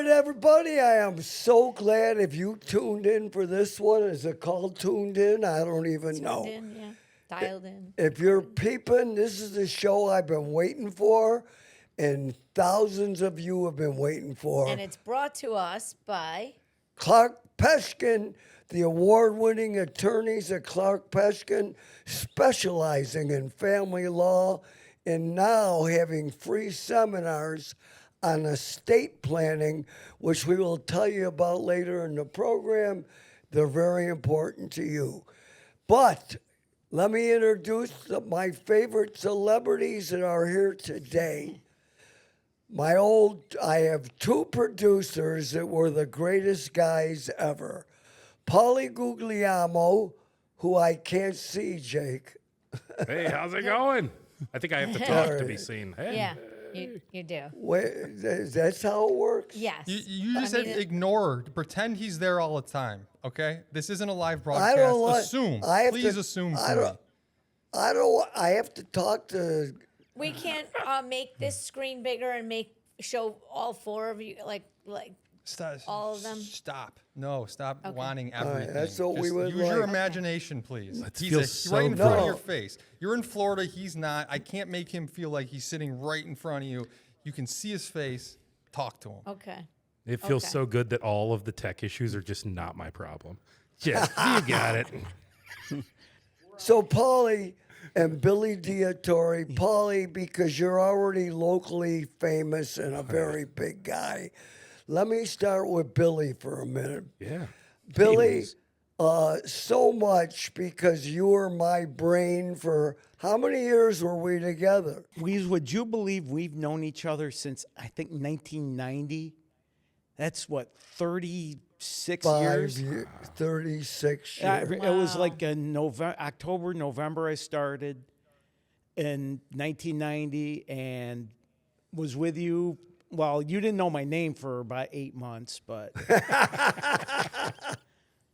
right, everybody. I am so glad if you tuned in for this one. Is it called tuned in? I don't even know. Tuned in, yeah. Dialed in. If you're peeping, this is the show I've been waiting for, and thousands of you have been waiting for. And it's brought to us by Clark Peshkin, the award-winning attorneys at Clark Peshkin, specializing in family law and now having free seminars on estate planning, which we will tell you about later in the program. They're very important to you. But let me introduce my favorite celebrities that are here today. I have two producers that were the greatest guys ever. Pauly Guglielmo, who I can't see, Jake. Hey, how's it going? I think I have to talk to be seen. Hey. yeah, you do. That's how it works? Yes. You just I mean, said ignore, pretend he's there all the time, okay? This isn't a live I broadcast. don't like. Assume. Please assume for me. I have to talk to. we can't make this screen bigger and show all four of you like Stop. all of them? Stop. No, stop wanting right, everything. that's what we Just would use your like. imagination, please. It He's feels right so in front good. of your face. You're in Florida. He's not. I can't make him feel like he's sitting right in front of you. You can see his face. Talk to him. Okay. It feels Okay. so good that all of the tech issues are just not my problem. Just, you got it. So Pauly and Billy DeTore, Pauly, because you're already locally famous and a very big guy. Let me start with Billy for a minute. Yeah. Billy, so much because you were my brain for how many years were we together? Wease, would you believe we've known each other since, I think, 1990? That's what, 36 years? 36 Yeah, years. it was like a October, November I started in 1990 and was with you. Well, you didn't know my name for about 8 months, but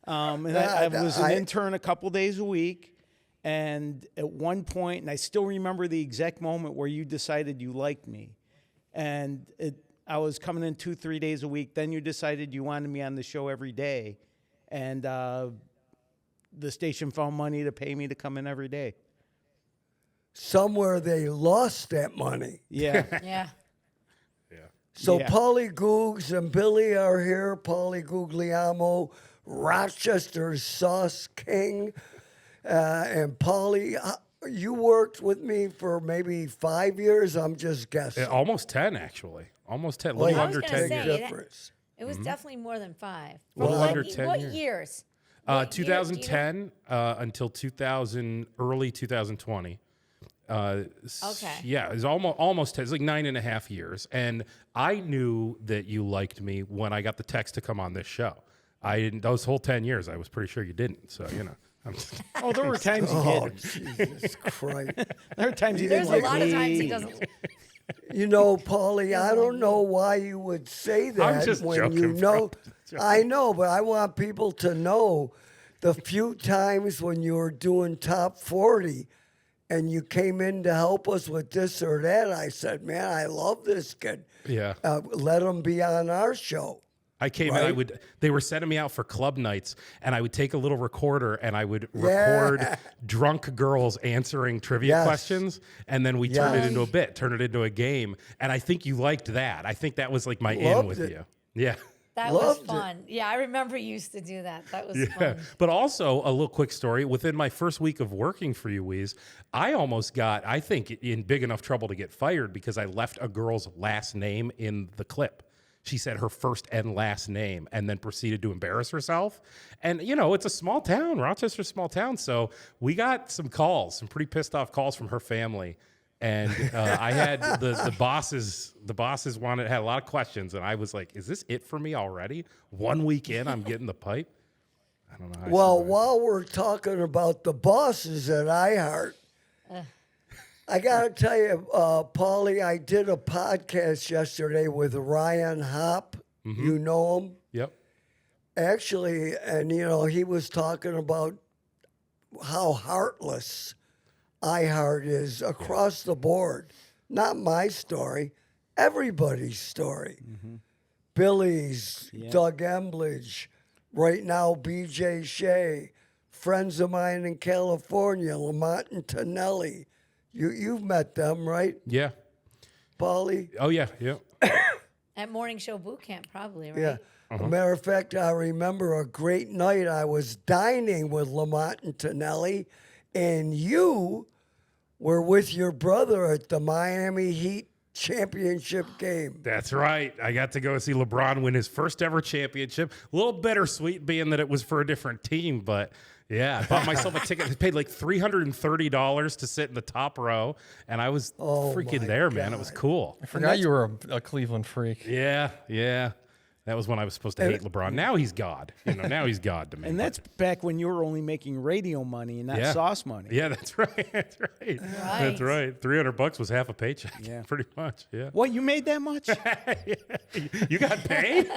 and I was an intern a couple days a week. And at one point, and I still remember the exact moment where you decided you liked me. And I was coming in 2-3 days a week. Then you decided you wanted me on the show every day. And the station found money to pay me to come in every day. Somewhere they lost that money. Yeah. Yeah. So Yeah. Pauly Googs and Billy are here. Pauly Guglielmo, Rochester's Sauce King. And Pauly, you worked with me for maybe 5 years. I'm just guessing. Almost 10, actually. Almost 10. A Well, little I was under gonna 10 say, years. difference. It was definitely more than 5. Little From under what, 10 what years. years? What year, do you know? 2010 until early 2020. Okay. Yeah, it's almost 10. It's like 9.5 years. And I knew that you liked me when I got the text to come on this show. I didn't, those whole 10 years, I was pretty sure you didn't. So, you know. I'm just, Oh, there were times you Oh, did. Jesus Christ. There were times you There's didn't a like lot of times he me. doesn't. You know, Pauly, I don't know why you would say that just when joking, you bro. know. I know, but I want people to know the few times when you were doing top 40 and you came in to help us with this or that. I said, man, I love this kid. yeah. Let him be on our show. I came Right? and they were sending me out for club nights, and I would take a little recorder and I would record drunk girls answering trivia Yes. questions, and then we turned it Yes. into a bit, turned it into a game. And I think you liked that. I think that was like my in Loved with it. you. Yeah. That Loved was it. fun. Yeah, I remember you used to do that. That was Yeah. fun. But also, a little quick story. Within my first week of working for you, Wease, I almost got, I think, in big enough trouble to get fired because I left a girl's last name in the clip. She said her first and last name and then proceeded to embarrass herself. And, you know, it's a small town, Rochester's a small town. So we got some calls, some pretty pissed off calls from her family. And I had the bosses had a lot of questions. And I was like, is this it for me already? 1 week in, I'm getting the pipe. I don't know. How I Well, survived. while we're talking about the bosses at iHeart, I got to tell you, Pauly, I did a podcast yesterday with Ryan Hopp. You know him? Yep. Actually, and you know, he was talking about how heartless iHeart is across the board. Not my story, everybody's story. Billy's, Doug Embledge, right now BJ Shea, friends of mine in California, Lamont and Tonelli. You've met them, right, Yeah. Pauly? Oh yeah. Yeah. At morning show boot camp, probably, right? Yeah. Matter of fact, I remember a great night. I was dining with Lamont and Tonelli, and you were with your brother at the Miami Heat championship game. That's right. I got to go see LeBron win his first ever championship. A little bittersweet being that it was for a different team, but yeah, I bought myself a ticket. I paid like $330 to sit in the top row, and I was freaking my there, man. It was cool. I forgot you were a Cleveland freak. Yeah, yeah. That was when I was supposed to hate LeBron. Now he's God. Now he's God to me. And that's back when you were only making radio money and not Yeah. sauce money. Yeah, that's right. That's right. That's right. $300 was half a paycheck. Yeah. Pretty much. Yeah. What, you made that much? You got paid?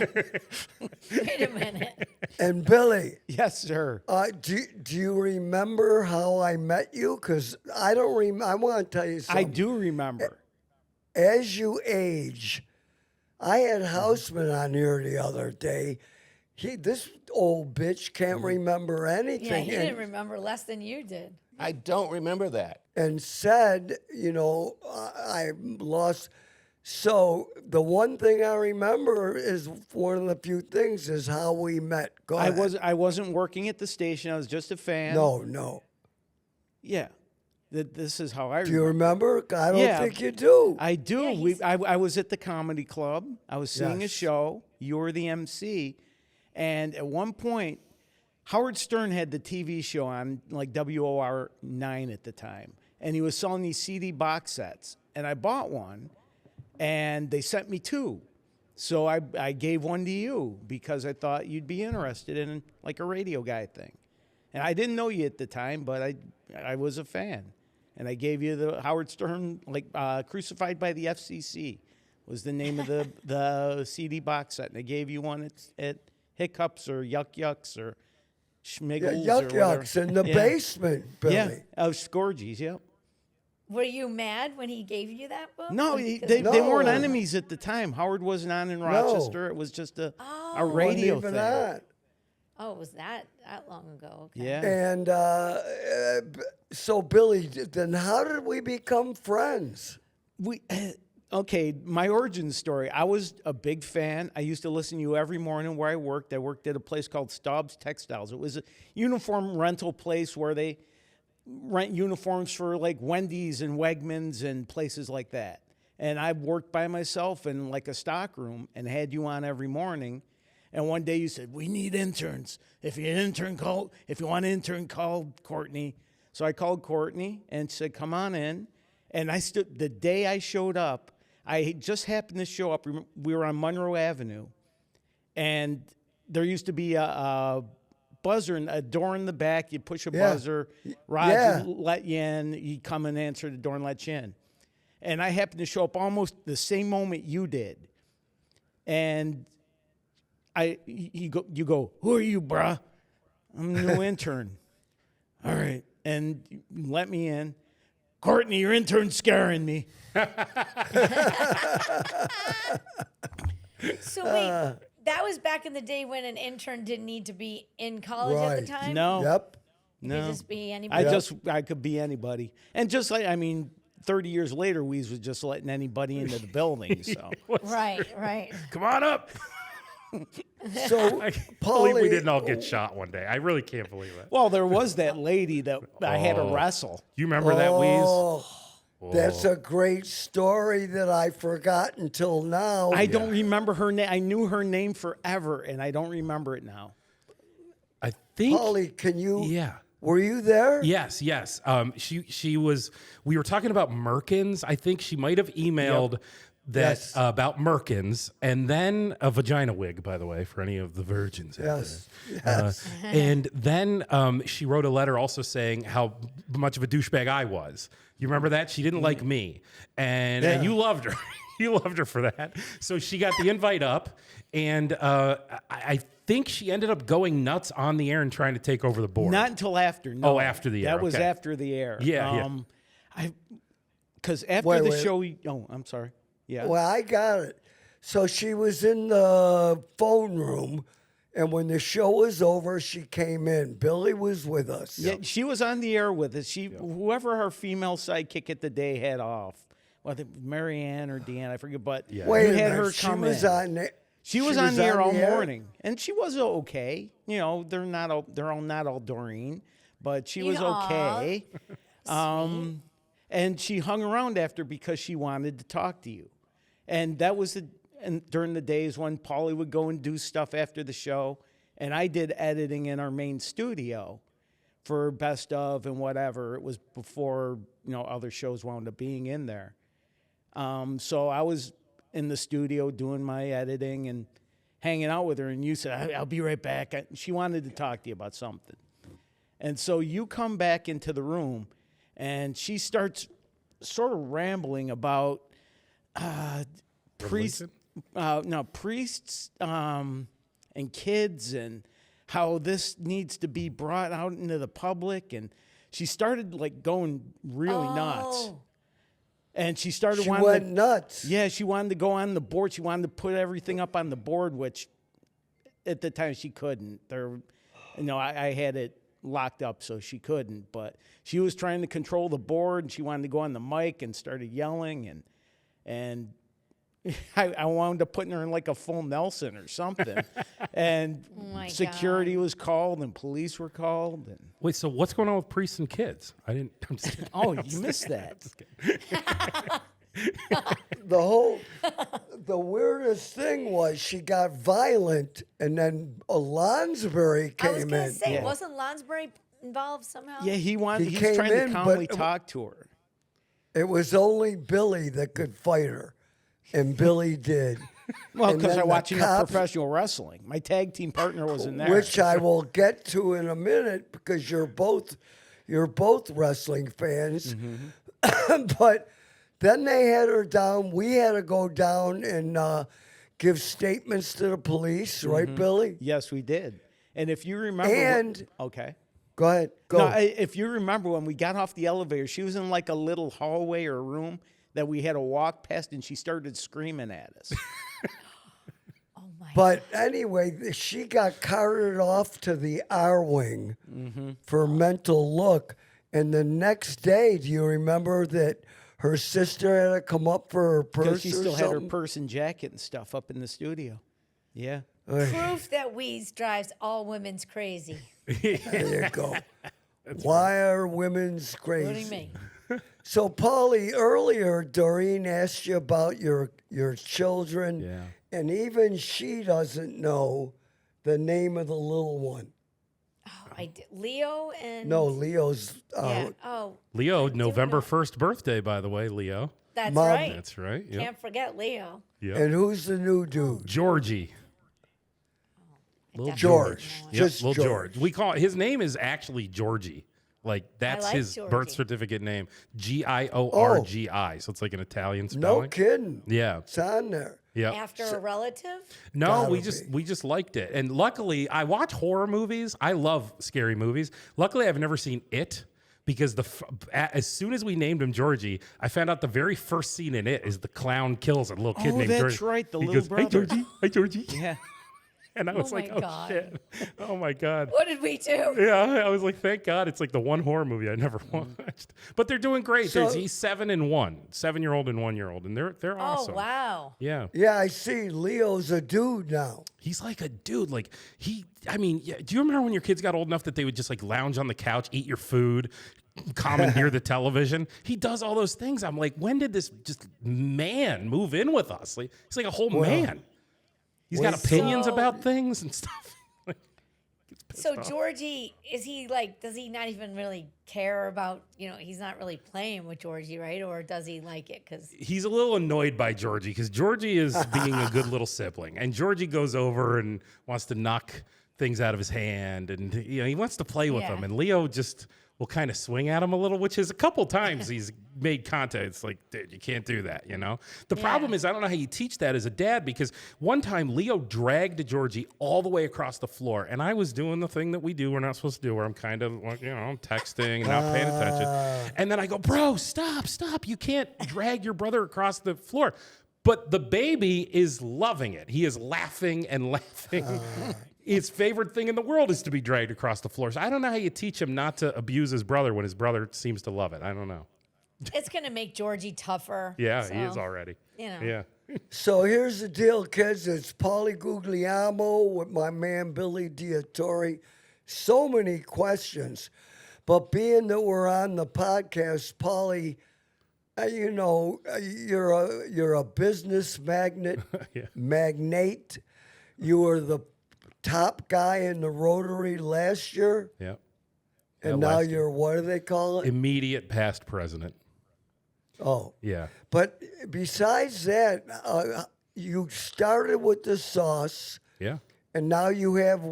Wait a minute. And Billy, Yes, sir. do you remember how I met you? Because I don't remember. I want to tell you I something. do remember. As you age, I had Houseman on here the other day. This old bitch can't remember anything. Yeah, he and, didn't remember less than you did. I don't remember that. and said, I lost. So the one thing I remember is one of the few things is how we met. Go ahead. I wasn't working at the station. I was just a fan. No. Yeah. This is how I Do you remember. remember? I don't Yeah. think you do. I do. Yeah, I was at the comedy club. I was seeing a Yes. show. You were the MC. And at one point, Howard Stern had the TV show on, like WOR 9 at the time. And he was selling these CD box sets. And I bought one. And they sent me two. So I gave one to you because I thought you'd be interested in like a radio guy thing. And I didn't know you at the time, but I was a fan. And I gave you the Howard Stern, Crucified by the FCC was the name of the CD box set. And I gave you one at Hiccups or Yuck Yucks or Schmiggles Yuck or whatever. Yucks in the Yeah. basement, Billy. Yeah, Scorgies, yeah. Were you mad when he gave you that book? No, Because- they weren't No. enemies at the time. Howard wasn't on in Rochester. It was just a Wasn't radio even thing. on. Oh, it was that long ago? Okay. Yeah. And so, Billy, then how did we become friends? Okay, my origin story. I was a big fan. I used to listen to you every morning where I worked. I worked at a place called Staub's Textiles. It was a uniform rental place where they rent uniforms for like Wendy's and Wegmans and places like that. And I worked by myself in like a stock room and had you on every morning. And one day you said, "We need interns. If you want an intern, call Courtney." So I called Courtney and said, "Come on in." And the day I showed up, I just happened to show up. We were on Monroe Avenue, and there used to be a buzzer, a door in the back. You push a buzzer, Roger Yeah. let you in. You come and answer the door and let you in. And I happened to show up almost the same moment you did. And you go, "Who are you, bruh?" "I'm the new intern." "All right." And you let me in. "Courtney, your intern's scaring me." So wait, that was back in the day when an intern didn't need to be in college at the Right. time? No. Yep. You No. could just be anybody. I could be anybody. And just like, 30 years later, Wease was just letting anybody into the building. So Right. Come on up. So, I can't believe we Pauly, didn't all get shot one day. I really can't believe it. well, there was that lady that I had to wrestle. You remember that, Wease? oh, that's a great story that I forgot until now. I don't remember her name. I knew her name forever, and I don't remember it now. I think. Pauly, can you? Yeah. Were you there? Yes. She was. We were talking about Merkins. I think she might have emailed that Yes. about Merkins, and then a vagina wig, by the way, for any of the virgins. out Yes. there. Yes. And then she wrote a letter also saying how much of a douchebag I was. You remember that? She didn't like me, and you loved her. You loved her for that. So she got the invite up, and I think she ended up going nuts on the air and trying to take over the board. Not until after. No. Oh, after the air, That was okay. after the air. Yeah. Because after Wait, the wait. show, I'm sorry. Yeah. Well, I got it. So she was in the phone room, and when the show was over, she came in. Billy was with us. Yeah, she was on the air with us. Whoever her female sidekick at the day had off, whether Marianne or Deanne, I forget, but Yeah. Wait you a had minute, her she come was in. on the, She was on the air all morning, and she was okay. You know, they're all not all Doreen, but she was Aw. okay. And she hung around after because she wanted to talk to you, and that was during the days when Pauly would go and do stuff after the show, and I did editing in our main studio for Best of and whatever. It was before other shows wound up being in there. So I was in the studio doing my editing and hanging out with her, and you said, I'll be right back. She wanted to talk to you about something. And so you come back into the room, and she starts sort of rambling about priests and kids and how this needs to be brought out into the public. And she started like going really nuts. And she started she wanting went to, nuts. Yeah, she wanted to go on the board. She wanted to put everything up on the board, which at the time she couldn't. I had it locked up, so she couldn't. But she was trying to control the board, and she wanted to go on the mic and started yelling. And I wound up putting her in like a full Nelson or something. And my security God. was called, and police were called. And Wait, so what's going on with priests and kids? I'm just kidding. oh, you missed that. The weirdest thing was she got violent, and then Lonsbury I was came gonna in. say, wasn't Lonsbury involved somehow? Yeah, He he's came trying in, to calmly but- talk to her. It was only Billy that could fight her, and Billy did. Well, And because then I'm the watching cops- professional wrestling. My tag team partner was in there. Which I will get to in a minute because you're both wrestling fans. But then they had her down. We had to go down and give statements to the police, right, Billy? Yes, we did. And if you remember, And- okay. Go ahead. Go. No, if you remember when we got off the elevator, she was in like a little hallway or room that we had to walk past, and she started screaming at us. Oh my. But anyway, she got carted off to the R wing for mental look. And the next day, do you remember that her sister had to come up for her purse? Because she or still had her something? purse and jacket and stuff up in the studio. Yeah. Proof that Wease drives all women's crazy, There you go. Why are women's including crazy? me. So, Pauly, earlier, Doreen asked you about your children. Yeah. And even she doesn't know the name of the little one. Oh, Leo and No, Leo's. yeah. Oh, Leo, November 1st birthday, by the way, Leo. that's Mom. right. That's right. Yep. Can't forget Leo. Yep. And who's the new dude? Georgie. Little George. Yep, Just little George. We call his name is actually Georgie. Like that's like his Georgie. birth certificate name. Giorgi. So it's like an Italian spelling. No kidding. Yeah. It's on there. Yeah. After a relative. No, Gotta we just liked it. And luckily, I watch horror movies. I love scary movies. Luckily, I've never seen It because as soon as we named him Georgie, I found out the very first scene in It is the clown kills a little kid Oh, named that's Georgie. right, the He little goes, brother. Hey Georgie, hi Georgie. Yeah. And I was Oh like, my oh God. shit. Oh my God. What did we do? Yeah, I was like, thank God, it's like the one horror movie I never watched. But they're doing great. So- He's 7 and 1, 7-year-old and 1-year-old, and they're awesome. Oh wow. Yeah, Yeah, I see. Leo's a dude now. he's like a dude. Like I mean, yeah, do you remember when your kids got old enough that they would just like lounge on the couch, eat your food, commandeer the television? He does all those things. I'm like, when did this just man move in with us? Like, he's like a whole man. He's got opinions So- about things and stuff. So Georgie, is he like? Does he not even really care about? He's not really playing with Georgie, right? Or does he like it? Because He's a little annoyed by Georgie because Georgie is being a good little sibling, and Georgie goes over and wants to knock things out of his hand, and he wants to play with Yeah. him, and Leo just will kind of swing at him a little, which is a couple times he's made contact. It's like, dude, you can't do that, The problem is I don't know how you teach that as a dad, because one time Leo dragged Georgie all the way across the floor, and I was doing the thing that we do, we're not supposed to do, where I'm kind of like, I'm texting and not paying attention. And then I go, bro, stop. You can't drag your brother across the floor. But the baby is loving it. He is laughing and laughing. His favorite thing in the world is to be dragged across the floor. So I don't know how you teach him not to abuse his brother when his brother seems to love it. I don't know. It's going to make Georgie tougher. Yeah, so, he is already. You know. Yeah. So here's the deal, kids. It's Pauly Guglielmo with my man Billy DeTore. So many questions. But being that we're on the podcast, Pauly, you're a business magnate. Yeah. Magnate. You were the top guy in the Rotary last year. Yeah. And Yeah, now last year. you're, what do they call it? Immediate past president. Oh. Yeah. But besides that, you started with the sauce, Yeah. and now you have,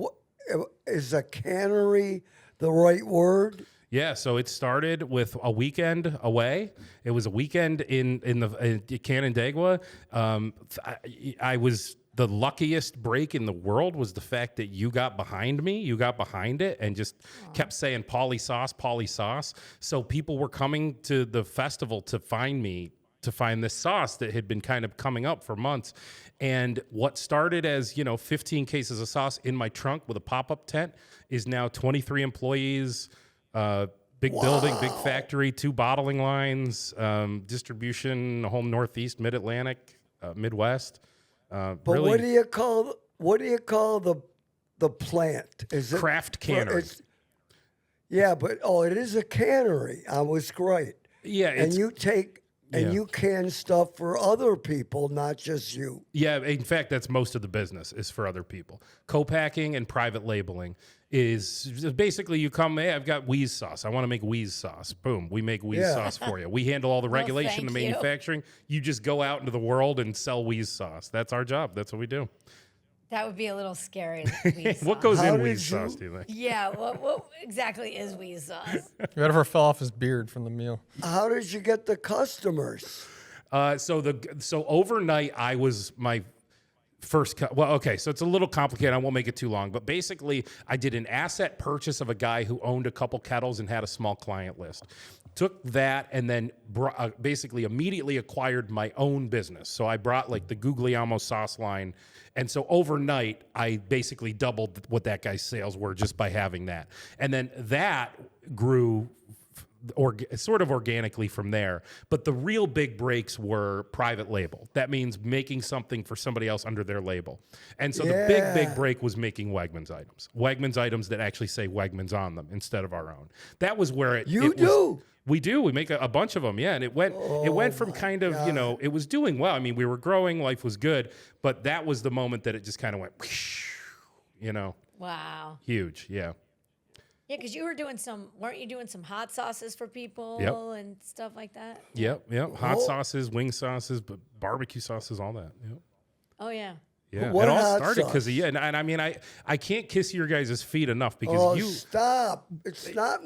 is a cannery the right word? Yeah, so it started with a weekend away. It was a weekend in Canandaigua. I was the luckiest break in the world was the fact that you got behind me, you got behind it, and just kept saying Pauly sauce. So people were coming to the festival to find me, to find this sauce that had been kind of coming up for months. And what started as, 15 cases of sauce in my trunk with a pop-up tent is now 23 employees, big building, big factory, 2 bottling lines, distribution, the whole Northeast, Mid-Atlantic, Midwest. But Really what do you call the plant? Is it craft cannery. Yeah, but it is a cannery. I was great. Yeah, And it's, you take Yeah. you can stuff for other people, not just you. yeah. In fact, that's most of the business is for other people. Co-packing and private labeling is basically you come. Hey, I've got Wease sauce. I want to make Wease sauce. Boom, we make Wease Yeah. sauce for you. We handle all the regulation, the thank you. manufacturing. You just go out into the world and sell Wease sauce. That's our job. That's what we do. That would be a little scary. What goes How in did Wease you- sauce? Do you think? Yeah, what exactly is Wease sauce? Whatever fell off his beard from the meal. How did you get the customers? So overnight, I was my first cut. Well, okay, so it's a little complicated. I won't make it too long, but basically, I did an asset purchase of a guy who owned a couple kettles and had a small client list. Took that and then basically immediately acquired my own business. So I brought like the Guglielmo sauce line. And so overnight, I basically doubled what that guy's sales were just by having that. And then that grew sort of organically from there. But the real big breaks were private label. That means making something for somebody else under their label. And so the big break was making Wegmans items. Wegmans items that actually say Wegmans on them instead of our own. That was where it You it was- do? We do. We make a bunch of them. Yeah. And it went from kind of, it was doing well. I mean, we were growing, life was good, but that was the moment that it just kind of went, Wow. huge. Yeah. Yeah, because you were weren't you doing some hot sauces for people Yep. and stuff like that? Yep. Hot sauces, wing sauces, but barbecue sauces, all that. Yep. Oh, yeah. Yeah, What it all hot started because of sauce? you. And I mean, I can't kiss your guys' feet enough because you. Stop! It's not.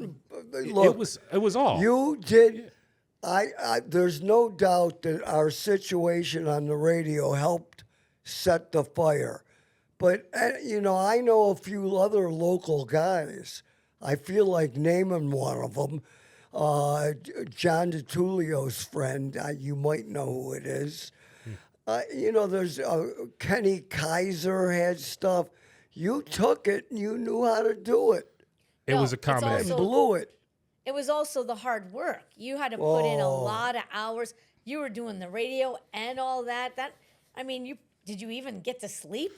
Look, It was all. you did. There's no doubt that our situation on the radio helped set the fire. But I know a few other local guys. I feel like naming one of them. John DiTullio's friend. You might know who it is. There's Kenny Kaiser had stuff. You took it and you knew how to do it It was a it's combination. and blew it. It was also the hard work. You had to put in a lot of hours. You were doing the radio and all that. Did you even get to sleep?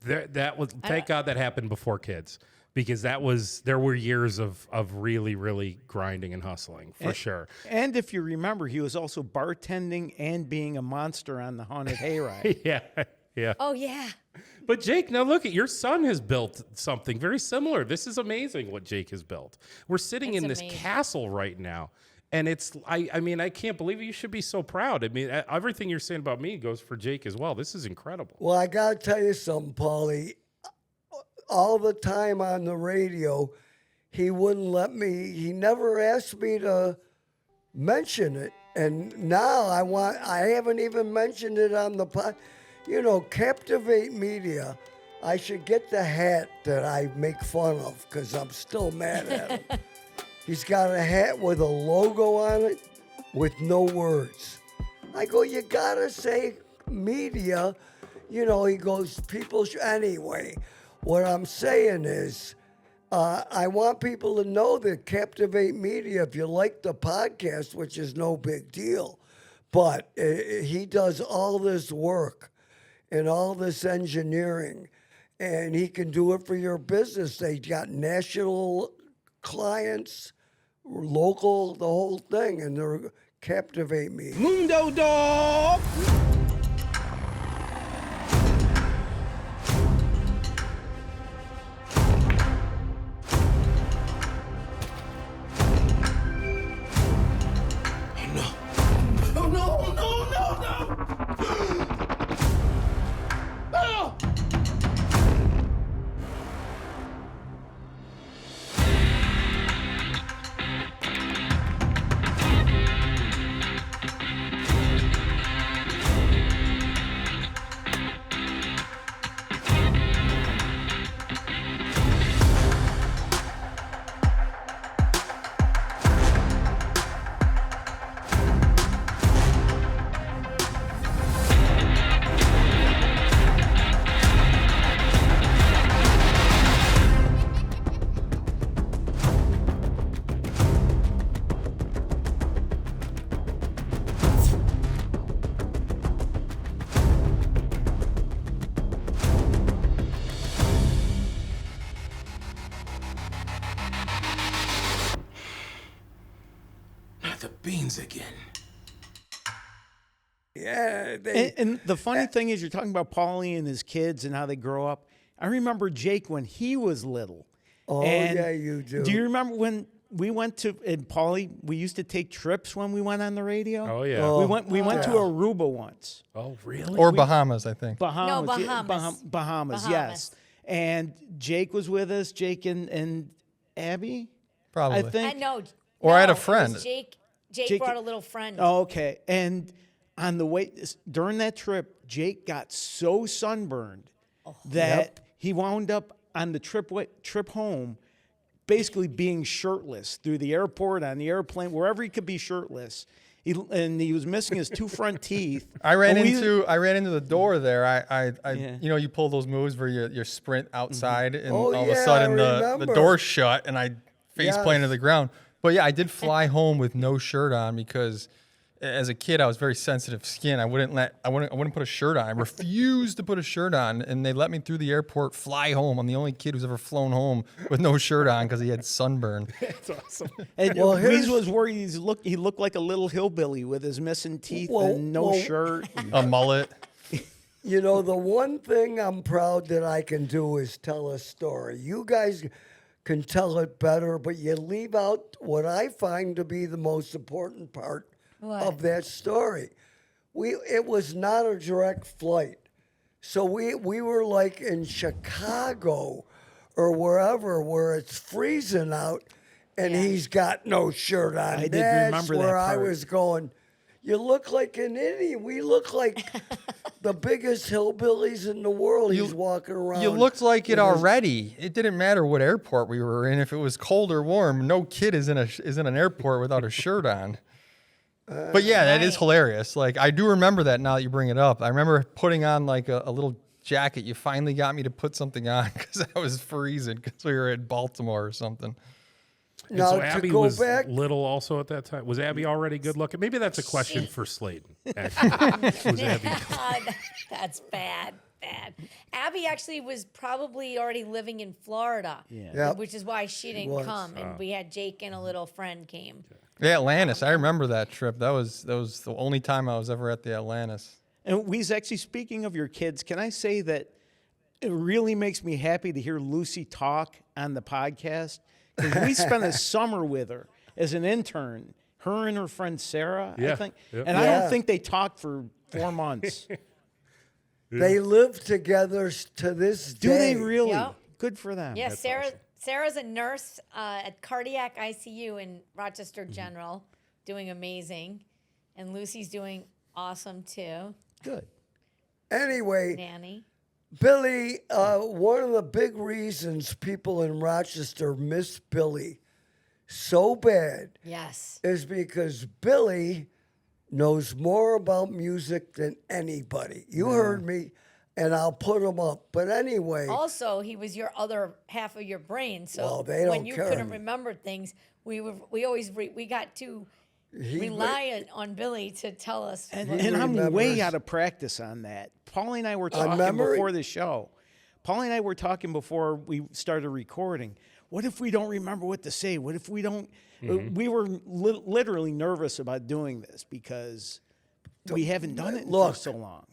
That was thank God that happened before kids because there were years of really, really grinding and hustling for sure. And if you remember, he was also bartending and being a monster on the haunted hayride. Yeah. Oh, yeah. But Jake, now look at your son has built something very similar. This is amazing what Jake has built. We're sitting It's in this amazing. castle right now. And I can't believe it. You should be so proud. I mean, everything you're saying about me goes for Jake as well. This is incredible. Well, I got to tell you something, Pauly. All the time on the radio, he wouldn't let me, he never asked me to mention it. And now I haven't even mentioned it on the pod. Captivate Media, I should get the hat that I make fun of because I'm still mad at him. He's got a hat with a logo on it with no words. I go, you gotta say media, you know, he goes, anyway, what I'm saying is, I want people to know that Captivate Media, if you like the podcast, which is no big deal, but he does all this work and all this engineering, and he can do it for your business. They got national clients, local, the whole thing, and they're Captivate Media. Mundo Dog. The beans again. Yeah, And the funny thing is, you're talking about Pauly and his kids and how they grow up. I remember Jake when he was little. Oh, And yeah, you do. Do you remember when we went to, and Pauly, we used to take trips when we went on the radio? Oh, yeah. We went to Aruba once. Oh, really? Or Bahamas, I think. Bahamas. No, yeah, Bahamas. Bahamas, yes. Bahamas. And Jake was with us, Jake and Abby, Probably. I think. I know. Or I had a it was friend. Jake brought a little friend. Oh, okay. And on the way, during that trip, Jake got so sunburned that he wound up on the trip home basically being shirtless through the airport, on the airplane, wherever he could be shirtless. He was missing his two front teeth. I ran And into the door there. Yeah. You know, you pull those moves where you sprint outside, and Oh, all of yeah, a sudden I the remember. door shut, and I face planted to Yes. the ground. But yeah, I did fly home with no shirt on because as a kid I was very sensitive skin. I wouldn't put a shirt on. I refused to put a shirt on, and they let me through the airport fly home. I'm the only kid who's ever flown home with no shirt on because he had sunburn. That's awesome. And Well, Wease here's- was worried he looked like a little hillbilly with his missing teeth and no shirt. A mullet. You know, the one thing I'm proud that I can do is tell a story. You guys can tell it better, but you leave out what I find to be the most important part What? of that story. It was not a direct flight. So we were like in Chicago or wherever where it's freezing out and he's got no shirt on. I did That's remember that where I part. was going, you look like an idiot. We look like the biggest hillbillies in the world. He's walking around. You looked like it with his- already. It didn't matter what airport we were in. If it was cold or warm, no kid is in an airport without a shirt on. But yeah, that is Right. hilarious. Like, I do remember that now that you bring it up. I remember putting on like a little jacket. You finally got me to put something on because I was freezing because we were in Baltimore or something. And Now, so to Abby go was back- little also at that time. Was Abby already good looking? Maybe that's a question for Slayton. Actually. Was Abby? That's bad. Abby actually was probably already living in Florida, Yep. which is why she didn't was. come, and we had Jake and a little friend came. Yeah, Atlantis. I remember that trip. That was the only time I was ever at the Atlantis. And Wease, actually, speaking of your kids, can I say that it really makes me happy to hear Lucy talk on the podcast? Because we spent a summer with her as an intern, her and her friend Sarah, I Yeah, think. yeah. And I Yeah. don't think they talked for 4 months. They live together to this Do day. they really? Yep. Good for them. Yeah, Sarah's a nurse at cardiac ICU in Rochester General, doing amazing, and Lucy's doing awesome too. Good. Anyway, Nanny. Billy, one of the big reasons people in Rochester miss Billy so bad Yes. is because Billy knows more about music than anybody. You heard me, and I'll put him up. But anyway, Also, he was your other half of your brain. So Well, they when don't you care. couldn't remember things, we got too reliant on Billy to tell us. And what- I'm way remembers. out of practice on that. Pauly and I were On talking memory? before the show. Pauly and I were talking before we started recording. What if we don't remember what to say? What if we don't? We were literally nervous about doing this because we haven't done it Look. for so long.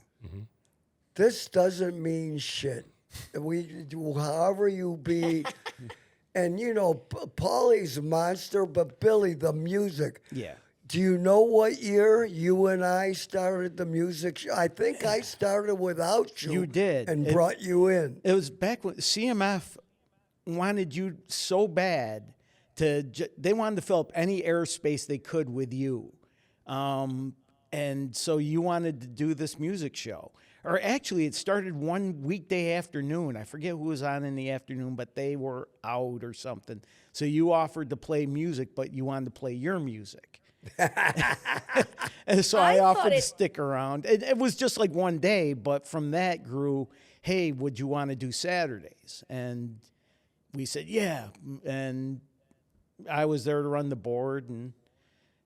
this doesn't mean shit. We do however you be. And, you know, Paulie's a monster, but Billy, the music. Yeah. Do you know what year you and I started the music? I think I started without you. You did. And brought you in. It was back when CMF wanted you so bad they wanted to fill up any airspace they could with you. And so you wanted to do this music show. Or actually, it started one weekday afternoon. I forget who was on in the afternoon, but they were out or something. So you offered to play music, but you wanted to play your music. And so I thought offered to it- stick around. It was just like one day, but from that grew, hey, would you want to do Saturdays? And we said, yeah. And I was there to run the board and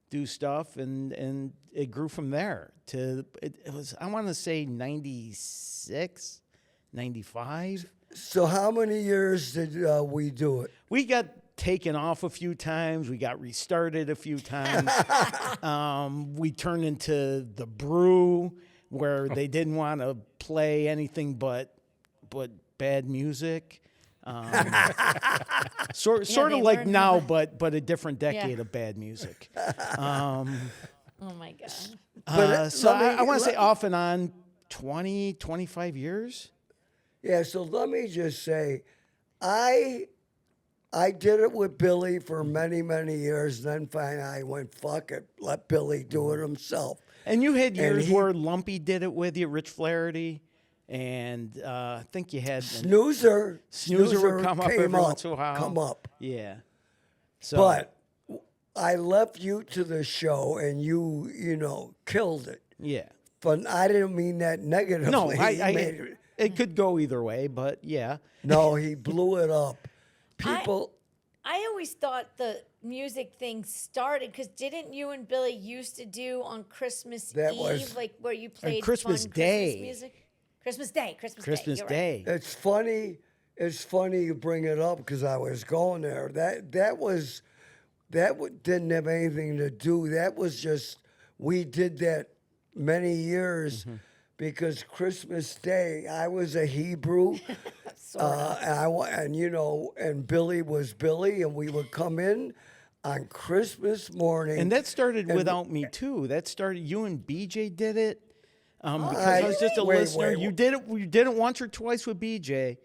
do stuff, and it grew from there to, it was, I want to say 96, 95. So how many years did we do it? We got taken off a few times. We got restarted a few times. We turned into the Brew, where they didn't want to play anything but bad music. Sort they of like learned now, from but a different decade Yeah. of bad music. Oh my God. So let me- I want to say let- off and on 20, 25 years. Yeah, so let me just say, I did it with Billy for many, many years. Then finally I went, fuck it, let Billy do it himself. And you had years he- where Lumpy did it with you, Rich Flaherty, and I think you had Snoozer would come up came every once in a while. Come up. Yeah. So, But I left you to the show, and you know, killed it. yeah. But I didn't mean that negatively. No, He I made it- it could go either way, but yeah. no, he blew it up. People, I always thought the music thing started because didn't you and Billy used to do on Christmas That Eve, was- like where you played Christmas fun Day. Christmas music? Christmas Day. Christmas you're right. Day. it's funny. It's funny you bring it up because I was going there. Didn't have anything to do. That was just we did that many years because Christmas Day I was a Hebrew, and you know, and Billy was Billy, and we would come in on Christmas morning. And that started without me too. That started. You and BJ did it because I- I was just a wait, listener. wait, You did it. You did it once or twice with BJ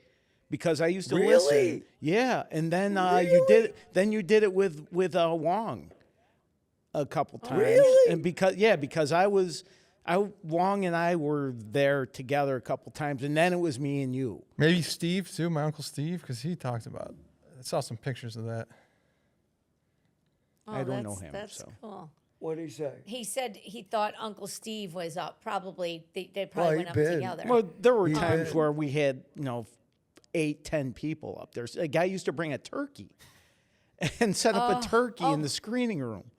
because I used to Really? listen. Yeah, and then you did it. Then you did it with Wong a couple times. Really? And because Wong and I were there together a couple times, and then it was me and you. Maybe Steve too, my uncle Steve, because he talked about. I saw some pictures of that. Oh, I don't know that's- him, That's so. cool. what did he say? He said he thought Uncle Steve was up. Probably they probably Well, went up he'd been. together. Well, there were He times did. where we had 8, 10 people up there. A guy used to bring a turkey and set up a turkey in the screening room.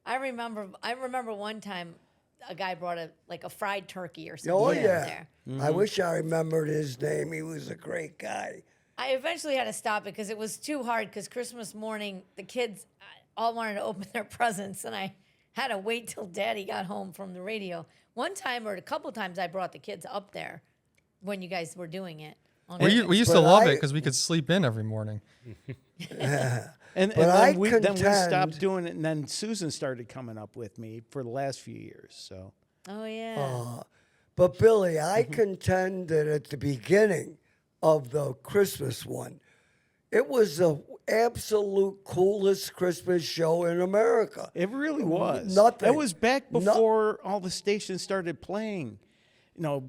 I remember one time a guy brought a fried turkey or something. Oh up yeah, there. I wish I remembered his name. He was a great guy. I eventually had to stop it because it was too hard. Because Christmas morning, the kids all wanted to open their presents, and I had to wait till Daddy got home from the radio. One time or a couple times, I brought the kids up there when you guys were doing it. We used to But love it I- because we could sleep in every morning. And I then we stopped contend- doing it, and then Susan started coming up with me for the last few years. So Oh yeah. But Billy, I contend that at the beginning of the Christmas one, it was the absolute coolest Christmas show in America. it really was. Nothing. It was back before all the stations started playing. Not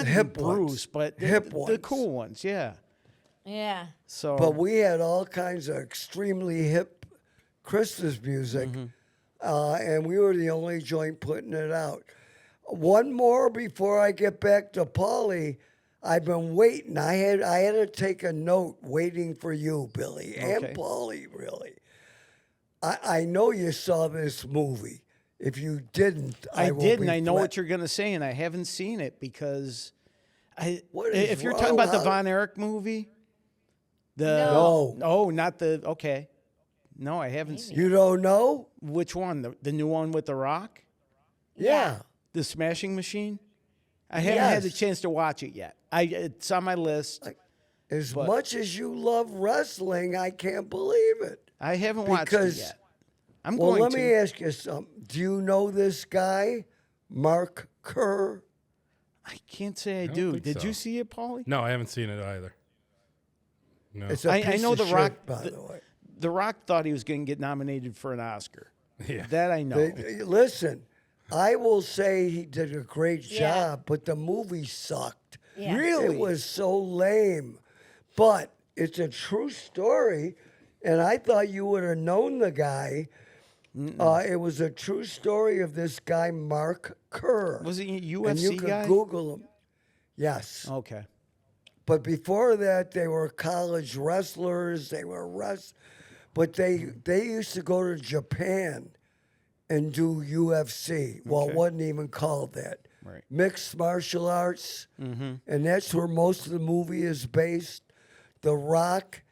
hip Bruce, ones. but Hip the ones. cool ones. Yeah. Yeah. So But we had all kinds of extremely hip Christmas music and we were the only joint putting it out. One more before I get back to Pauly. I've been waiting. I had to take a note, waiting for you, Billy, and Okay. Pauly. Really, I know you saw this movie. If you didn't, I will did, be and I know flat- what you're going to say, and I haven't seen it because What is if you're wrong? talking about the How- Von Erich movie, No. oh, not the okay. No, I haven't seen You don't know? which one. The new one with The Rock, Yeah. the Smashing Machine. I haven't had the Yes. chance to watch it yet. It's on my list. As But- much as you love wrestling, I can't believe it. I haven't watched it Because- yet. I'm Well, going let to. me ask you something. Do you know this guy, Mark Kerr? I can't say I don't do. think Did you so. see it, Pauly? No, I haven't seen it either. No. It's a I piece know of The shit, Rock. by the way. The Rock thought he was going to get nominated for an Oscar. Yeah. That I know. Listen, I will say he did a great Yeah. job, but the movie sucked. Yeah. Really? It was so lame. But it's a true story, and I thought you would have known the guy. It was a true story of this guy, Mark Kerr. Was he a And you UFC could guy? Google him. Yes. Okay. But before that, they were college wrestlers. They were but they used to go to Japan and do UFC. Well, it wasn't even called that. Right. Mixed martial arts, and that's where most of the movie is based. The Rock,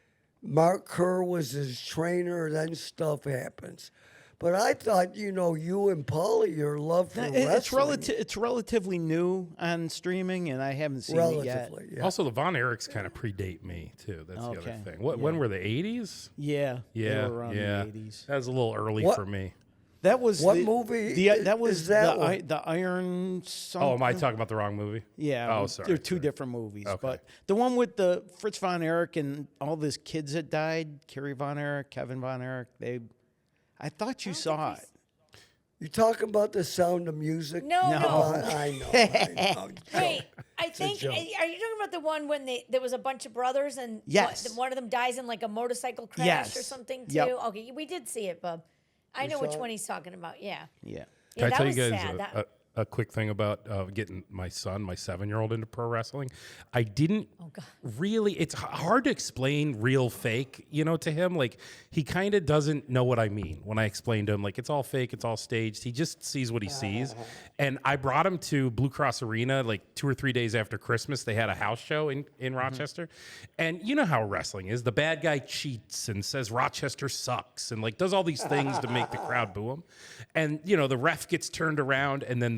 Mark Kerr was his trainer. Then stuff happens. But I thought, you and Pauly, your love for wrestling. It's relatively new on streaming, and I haven't seen it yet. Relatively, yeah. Also, the Von Erichs kind of predate me too. That's the Okay. other thing. When were the 80s? Yeah. Yeah, They were around yeah. the 80s. That was a little early What- for me. That was What the, movie that was is that the, one? the Iron something. Oh, am I talking about the wrong movie? Yeah. Oh, sorry. They're two sorry. different movies. Okay. But the one with the Fritz Von Erich and all these kids that died, Kerry Von Erich, Kevin Von Erich, I thought you saw it. You talking about the Sound of Music? No. I know. Wait, I think. joke. Are you talking about the one when there was a bunch of brothers and Yes. one of them dies in like a motorcycle crash or Yes. something too? Yep. Okay, we did see it, bub. I know which one he's talking about. Yeah. Yeah. Yeah, Can I that tell was you guys sad. a quick thing about getting my son, my 7-year-old, into pro wrestling? I didn't really. It's hard to explain real fake, to him. Like he kind of doesn't know what I mean when I explain to him. Like it's all fake, it's all staged. He just sees what he sees. And I brought him to Blue Cross Arena like 2 or 3 days after Christmas. They had a house show in Rochester, and you know how wrestling is. The bad guy cheats and says Rochester sucks and like does all these things to make the crowd boo him. And the ref gets turned around, and then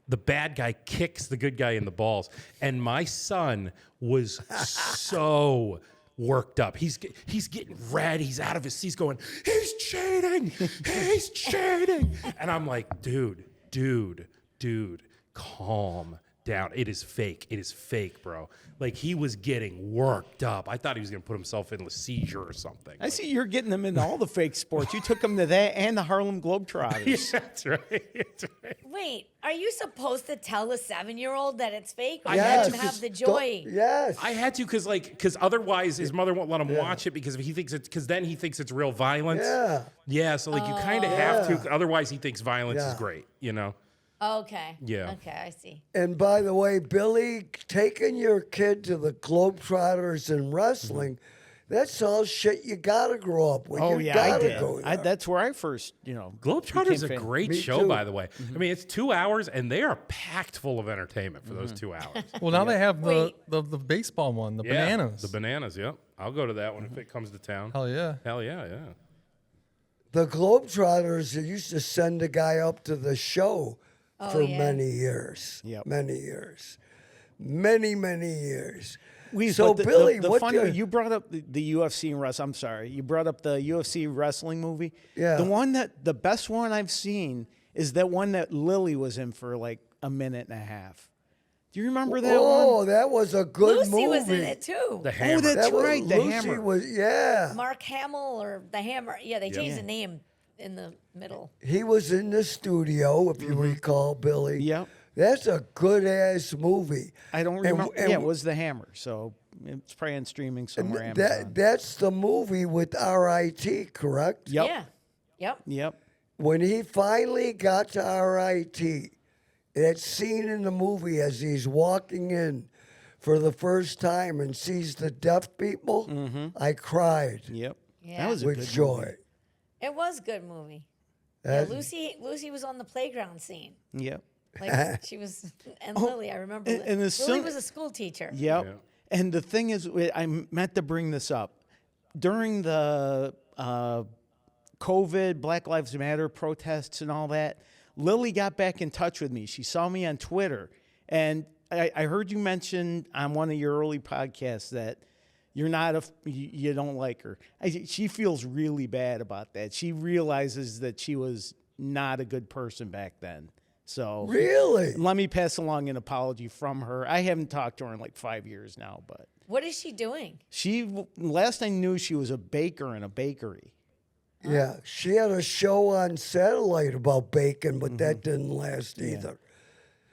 the bad guy kicks the good guy in the balls. And my son was so worked up. He's getting red. He's out of his seat. He's going, he's cheating. He's cheating. And I'm like, dude, calm down. It is fake. It is fake, bro. Like he was getting worked up. I thought he was going to put himself in a seizure or something. I see you're getting them into all the fake sports. You took them to that and the Harlem Globetrotters. Yeah, that's right. That's right. Wait, are you supposed to tell a 7-year-old that it's fake, or Yes. let him have the joy? Yes. I had to because otherwise his mother won't let him watch it because if he thinks then he thinks it's real violence. Yeah. Yeah. So like you kind of have Yeah. to. Otherwise he thinks violence is Yeah. great. Okay. Yeah. Okay, I see. And by the way, Billy, taking your kid to the Globetrotters and wrestling, that's all shit you gotta grow up with. Oh You yeah, I gotta did. go there. That's where I first, Globetrotters is a became fan. great Me show, too. by the way. I mean, it's 2 hours and they are packed full of entertainment for those 2 hours. Well, now they have Wait. the baseball one, the Yeah, bananas. The bananas. Yep. I'll go to that one if it comes to town. Hell yeah. Hell yeah. The Globetrotters, they used to send a guy up to the show for yeah. many years. Yep. Many years. Many years. We, So, but Billy, the what funny, the- you brought up the UFC and wrestling. I'm sorry, you brought up the UFC wrestling movie. Yeah. The best one I've seen is that one that Lily was in for like a minute and a half. Do you remember that Oh, one? that was a good Lucy movie. was in it too. The hammer. that's That was, right, the Lucy Hammer. was, yeah. Mark Hamill or the Hammer. Yeah, they changed the name in the middle. He was in the studio, if you recall, Billy. Yep. That's a good ass movie. I don't And- remember. and- yeah, it was the Hammer. So it's probably on streaming somewhere. Amazon. That's the movie with RIT, correct? Yep. Yeah. Yep. Yep. when he finally got to RIT, that scene in the movie as he's walking in for the first time and sees the deaf people, I cried Yep. Yeah. That was a with good joy. movie. It was a good movie. Yeah, That- Lucy was on the playground scene. Yep. Like she was, and Lily, I remember. and the Lily son- was a school teacher. Yep. Yeah. And the thing is, I meant to bring this up. During the COVID, Black Lives Matter protests and all that, Lily got back in touch with me. She saw me on Twitter. And I heard you mention on one of your early podcasts that you're not you don't like her. She feels really bad about that. She realizes that she was not a good person back then. So Really? let me pass along an apology from her. I haven't talked to her in like 5 years now, but What is she doing? last I knew, she was a baker in a bakery. Yeah, she had a show on satellite about bacon, but that didn't last either.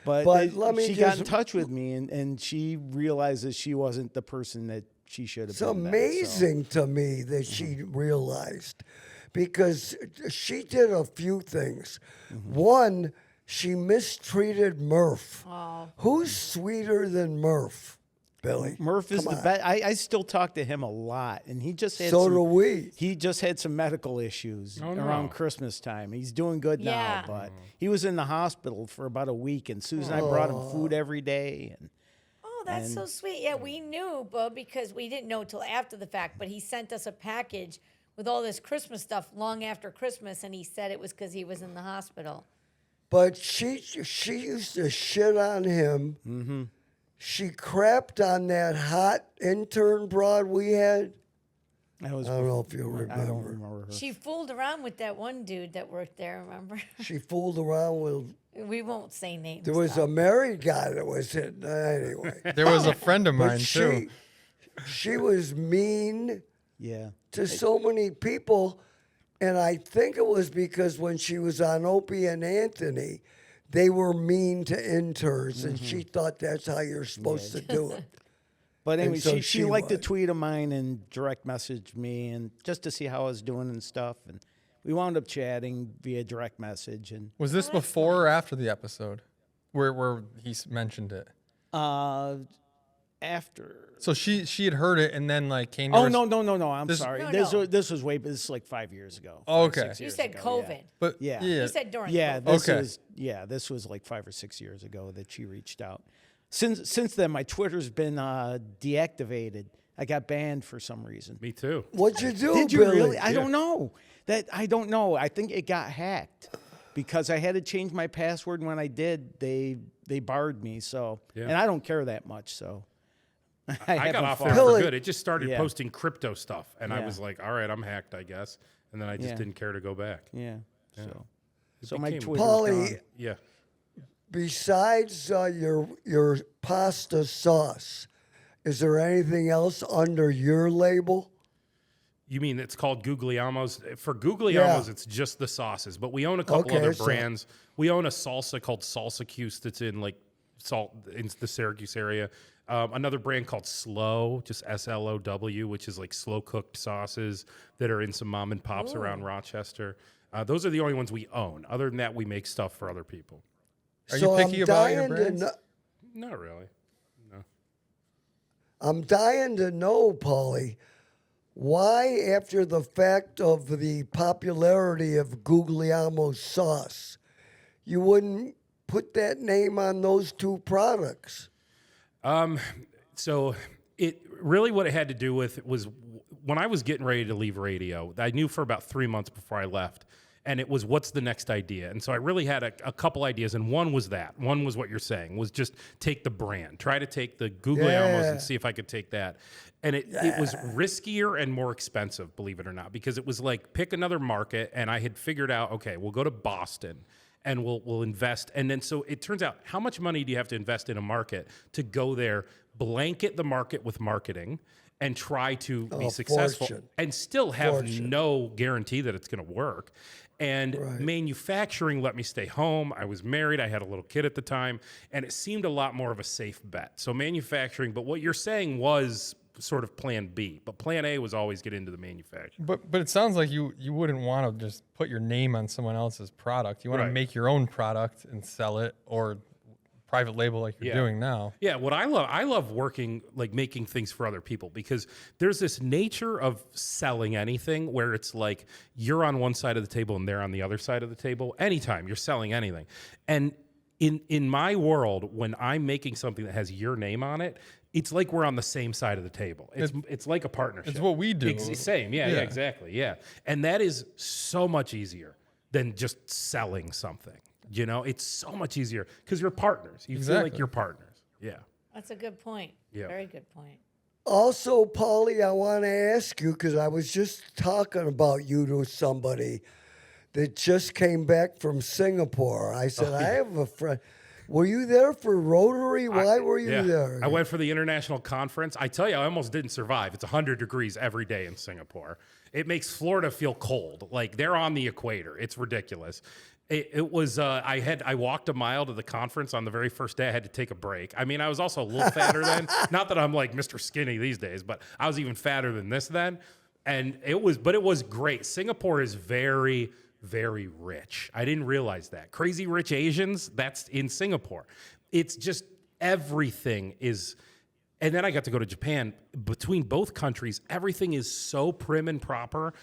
But let me she got in just- touch with me, and she realizes she wasn't the person that she should have It's been. then, so- amazing to me that she realized because she did a few things. One, she mistreated Murph. Oh, Who's sweeter than Murph, Billy? Murph is Come the on. best. I still talk to him a lot, and he just had So some, do we. He just had some medical issues Oh, no. around Christmas time. He's doing good Yeah. now, but he was in the hospital for about a week, and Susan and I brought him food every day. And oh, that's so sweet. Yeah, we knew, but because we didn't know till after the fact. But he sent us a package with all this Christmas stuff long after Christmas, and he said it was because he was in the hospital. But she used to shit on him. Mm-hmm. She crapped on that hot intern broad we had. that was I don't know if you I don't remember. remember her. She fooled around with that one dude that worked there. Remember? She fooled around with. We won't say names. There was though. a married guy that was hitting. Anyway, There was a friend of but mine too. she was mean Yeah. to so many people, and I think it was because when she was on Opie and Anthony, they were mean to interns, and she thought that's how you're supposed to do it. But anyway, so she she liked a was. tweet of mine and direct messaged me, and just to see how I was doing and stuff. And we wound up chatting via direct message. And Was this before or after the episode where he mentioned it? after. So she had heard it and then like came. to Oh her- no! I'm This- sorry. No, this no. was this was way. This is like 5 years ago. Oh, 5, okay. 6 You years said ago, COVID. But Yeah. You said during Yeah, COVID. this Okay. was this was like 5 or 6 years ago that she reached out. Since then, my Twitter's been deactivated. I got banned for some reason. Me too. What'd you do, Did you Billy? really? I don't know. I don't know. I think it got hacked because I had to change my password. And when I did, they barred me. So, Yeah. and I don't care that much. So, I haven't got off fought. there for Billy- good. It just started Yeah. posting crypto stuff, and I Yeah. was like, "All right, I'm hacked, I guess." And then I just Yeah. didn't care to go back. Yeah. So my became- Twitter's Pauly, gone. Yeah. besides your pasta sauce, is there anything else under your label? You mean it's called Guglielmo's? For Guglielmo's, Yeah. it's just the sauces, but we own a couple Okay, other so- brands. We own a salsa called Salsa Cuse that's in like in the Syracuse area. Another brand called Slow, just SLOW, which is like slow cooked sauces that are in some mom and pops around Rochester. Those are the only ones we own. Other than that, we make stuff for other people. Are you picky about your brands? Not really. I'm dying to know, Pauly, why after the fact of the popularity of Guglielmo's sauce, you wouldn't put that name on those two products? So it really what it had to do with was when I was getting ready to leave radio, I knew for about 3 months before I left, and it was what's the next idea. And so I really had a couple ideas, and one was that. One was what you're saying, was just take the brand, try to take the Guglielmo's Yeah. and see if I could take that. And it was riskier and more expensive, believe it or not, because it was like pick another market, and I had figured out, okay, we'll go to Boston. And we'll invest. And then so it turns out, how much money do you have to invest in a market to go there, blanket the market with marketing, and try to be successful fortune. and still have Fortune. no guarantee that it's going to work? And manufacturing let me stay home. I was married. I had a little kid at the time. And it seemed a lot more of a safe bet. So manufacturing, but what you're saying was sort of plan B. But plan A was always get into the manufacturer. But it sounds like you wouldn't want to just put your name on someone else's product. You want Right. to make your own product and sell it, or private label like you're doing now. Yeah, what I love working, like making things for other people, because there's this nature of selling anything where it's like you're on one side of the table and they're on the other side of the table. Anytime you're selling anything. And in my world, when I'm making something that has your name on it, it's like we're on the same side of the table. It's like a partnership. It's what we do. Same, yeah, exactly, yeah. And that is so much easier than just selling something. You know, it's so much easier because you're partners. You feel like you're partners. Yeah. That's a good point. Yeah. Very good point. Also, Pauly, I want to ask you, because I was just talking about you to somebody that just came back from Singapore. I said, I have a friend. Were you there for Rotary? Why were you there? I went for the international conference. I tell you, I almost didn't survive. It's 100 degrees every day in Singapore. It makes Florida feel cold. Like they're on the equator. It's ridiculous. It was, I walked a mile to the conference on the very first day. I had to take a break. I mean, I was also a little fatter then. Not that I'm like Mr. Skinny these days, but I was even fatter than this then. And it was great. Singapore is very, very rich. I didn't realize that. Crazy rich Asians, that's in Singapore. It's just everything is, and then I got to go to Japan. Between both countries, everything is so prim and proper.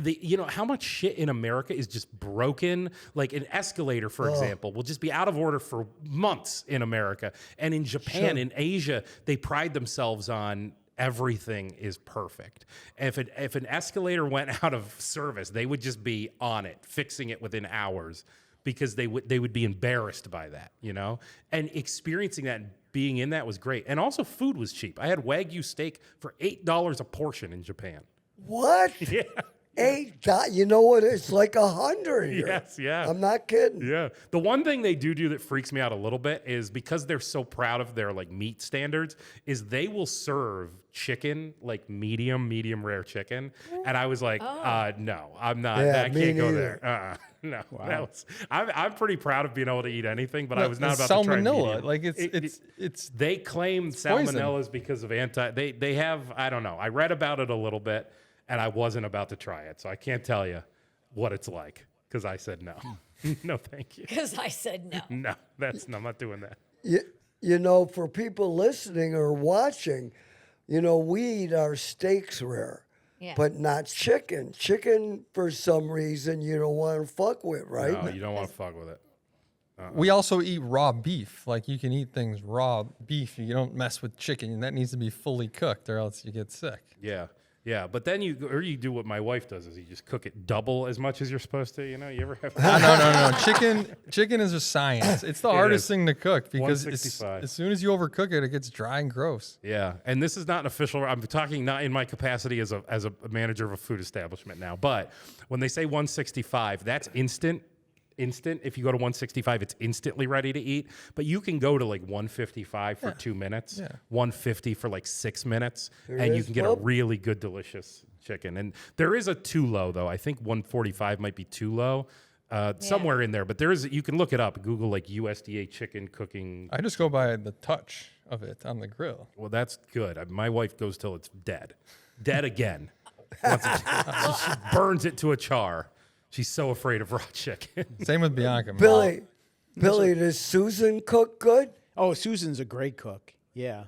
You know how much shit in America is just broken. Like an escalator, for example, will just be out of order for months in America. And in Japan, in Asia, they pride themselves on everything is perfect. If an escalator went out of service, they would just be on it, fixing it within hours, because they would be embarrassed by that, you know? And experiencing that and being in that was great. And also food was cheap. I had Wagyu steak for $8 a portion in Japan. What? Yeah. $8? You know what? It's like 100 here. Yes, yeah. I'm not kidding. Yeah. The one thing they do that freaks me out a little bit is because they're so proud of their like meat standards, is they will serve chicken, like medium rare chicken. And I was like, no, I'm not. Yeah, I me can't go neither. there. No. Wow. I'm pretty proud of being able to eat anything, but I was not about to try salmonella. medium. Like it's They claim poison. salmonellas because of they have, I don't know. I read about it a little bit and I wasn't about to try it. So I can't tell you what it's like because I said no. No, thank you. Because I said no. No, I'm not doing that. You know, for people listening or watching, you know, we eat our steaks rare, but not chicken. Chicken, for some reason, you don't want to fuck with, right? No, you don't want to fuck with it. We also eat raw beef. Like you can eat things raw beef. You don't mess with chicken. That needs to be fully cooked, or else you get sick. Yeah. Yeah, but then you do what my wife does is you just cook it double as much as you're supposed to. You know, you ever have No. Chicken is a science. It's the hardest thing to cook because as soon as you overcook it, it gets dry and gross. Yeah, and this is not an official. I'm talking not in my capacity as a manager of a food establishment now, but when they say 165, that's instant. If you go to 165, it's instantly ready to eat. But you can go to like 155 for 2 minutes, 150 for like 6 minutes, and you can get a really good, delicious chicken. And there is a too low though. I think 145 might be too low, somewhere in there. But there is. You can look it up. Google like USDA chicken cooking. I just go by the touch of it on the grill. Well, that's good. My wife goes till it's dead again. She burns it to a char. She's so afraid of raw chicken. Same with Bianca. Billy, does Susan cook good? Oh, Susan's a great cook. Yeah.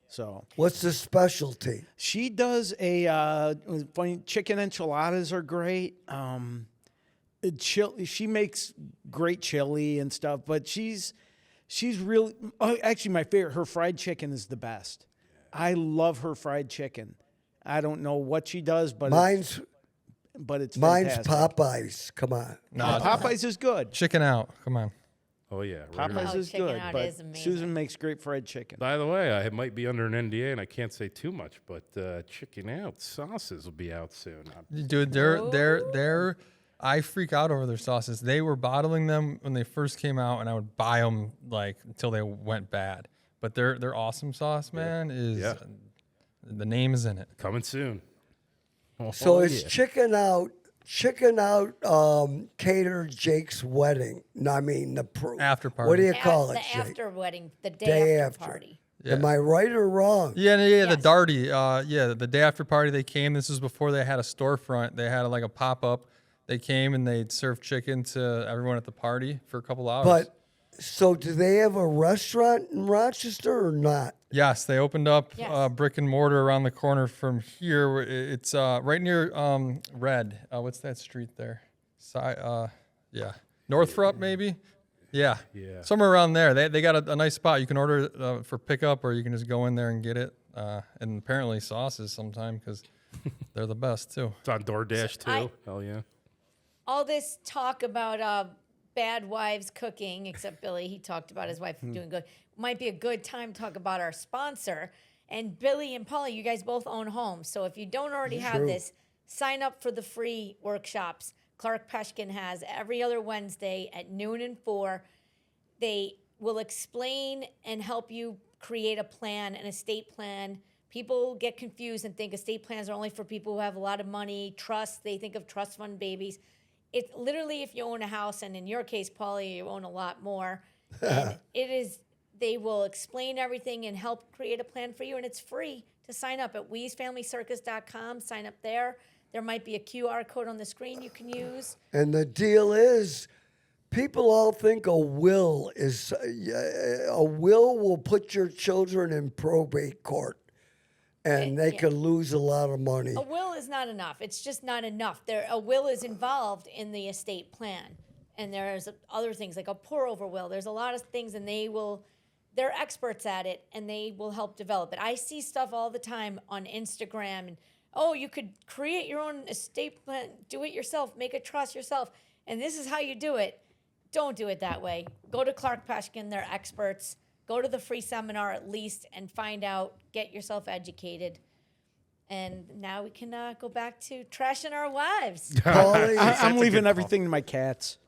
So What's the specialty? she does a funny chicken enchiladas are great. She makes great chili and stuff, but she's really actually my favorite. Her fried chicken is the best. I love her fried chicken. I don't know what she does, but Mine's fantastic. Popeyes. Come on. No, Popeyes is good. chicken out. Come on. Oh yeah, Popeyes is Chicken good, Out but is amazing. Susan makes great fried chicken. By the way, I might be under an NDA and I can't say too much, but Chicken Out sauces will be out soon. Dude, they're I freak out over their sauces. They were bottling them when they first came out, and I would buy them like until they went bad. But their awesome sauce, man, is the name is in it. Coming soon. So it's Chicken Out catered Jake's wedding. No, I mean the After party. What do you call it, The Jake? after wedding, the day, Day after after. party. Yeah. Am I right or wrong? Yeah, the Yes. Darty. The day after party they came. This was before they had a storefront. They had like a pop up. They came and they'd serve chicken to everyone at the party for a couple hours. But so do they have a restaurant in Rochester or not? yes, they opened up Yes. brick and mortar around the corner from here. It's right near Red. What's that street there? Northrop maybe. Yeah, somewhere around there. They got a nice spot. You can order for pickup, or you can just go in there and get it. And apparently sauces sometime because they're the best too. It's on DoorDash too. Hell yeah. All this talk about bad wives cooking, except Billy, he talked about his wife doing good. Might be a good time to talk about our sponsor. And Billy and Pauly, you guys both own homes. So if you don't already have this, sign up for the free workshops Clark Peshkin has every other Wednesday at noon and 4. They will explain and help you create a plan, an estate plan. People get confused and think estate plans are only for people who have a lot of money, trust. They think of trust fund babies. It's literally if you own a house, and in your case, Pauly, you own a lot more. And it is, they will explain everything and help create a plan for you, and it's free to sign up at WeaseFamilyCircus.com. Sign up there. There might be a QR code on the screen you can use. And the deal is, people all think a will will put your children in probate court, and they could lose a lot of money. A will is not enough. It's just not enough. A will is involved in the estate plan, and there's other things like a pour-over will. There's a lot of things, and they're experts at it, and they will help develop it. I see stuff all the time on Instagram, and you could create your own estate plan, do it yourself, make a trust yourself, and this is how you do it. Don't do it that way. Go to Clark Peshkin, they're experts. Go to the free seminar at least and find out, get yourself educated. And now we can go back to trashing our wives. Pauly, I'm leaving everything to my cats.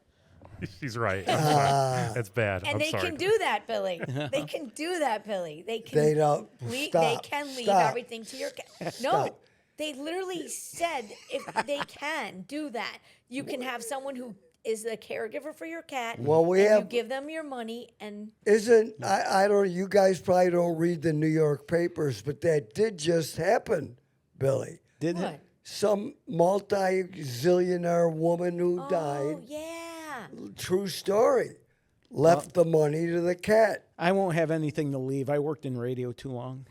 She's right. I'm sorry. That's bad. And I'm they sorry. can do that, Billy. They can do that, Billy. They can. They don't. They Stop. can leave Stop. everything to your cat. No, they literally said if they can do that, you can have someone who is the caregiver for your cat. Well, we and have- you give them your money and. I don't, you guys probably don't read the New York papers, but that did just happen, Billy. Did What? it? Some multi-zillionaire woman who Oh died, yeah. true story, left the money to the cat. I won't have anything to leave. I worked in radio too long.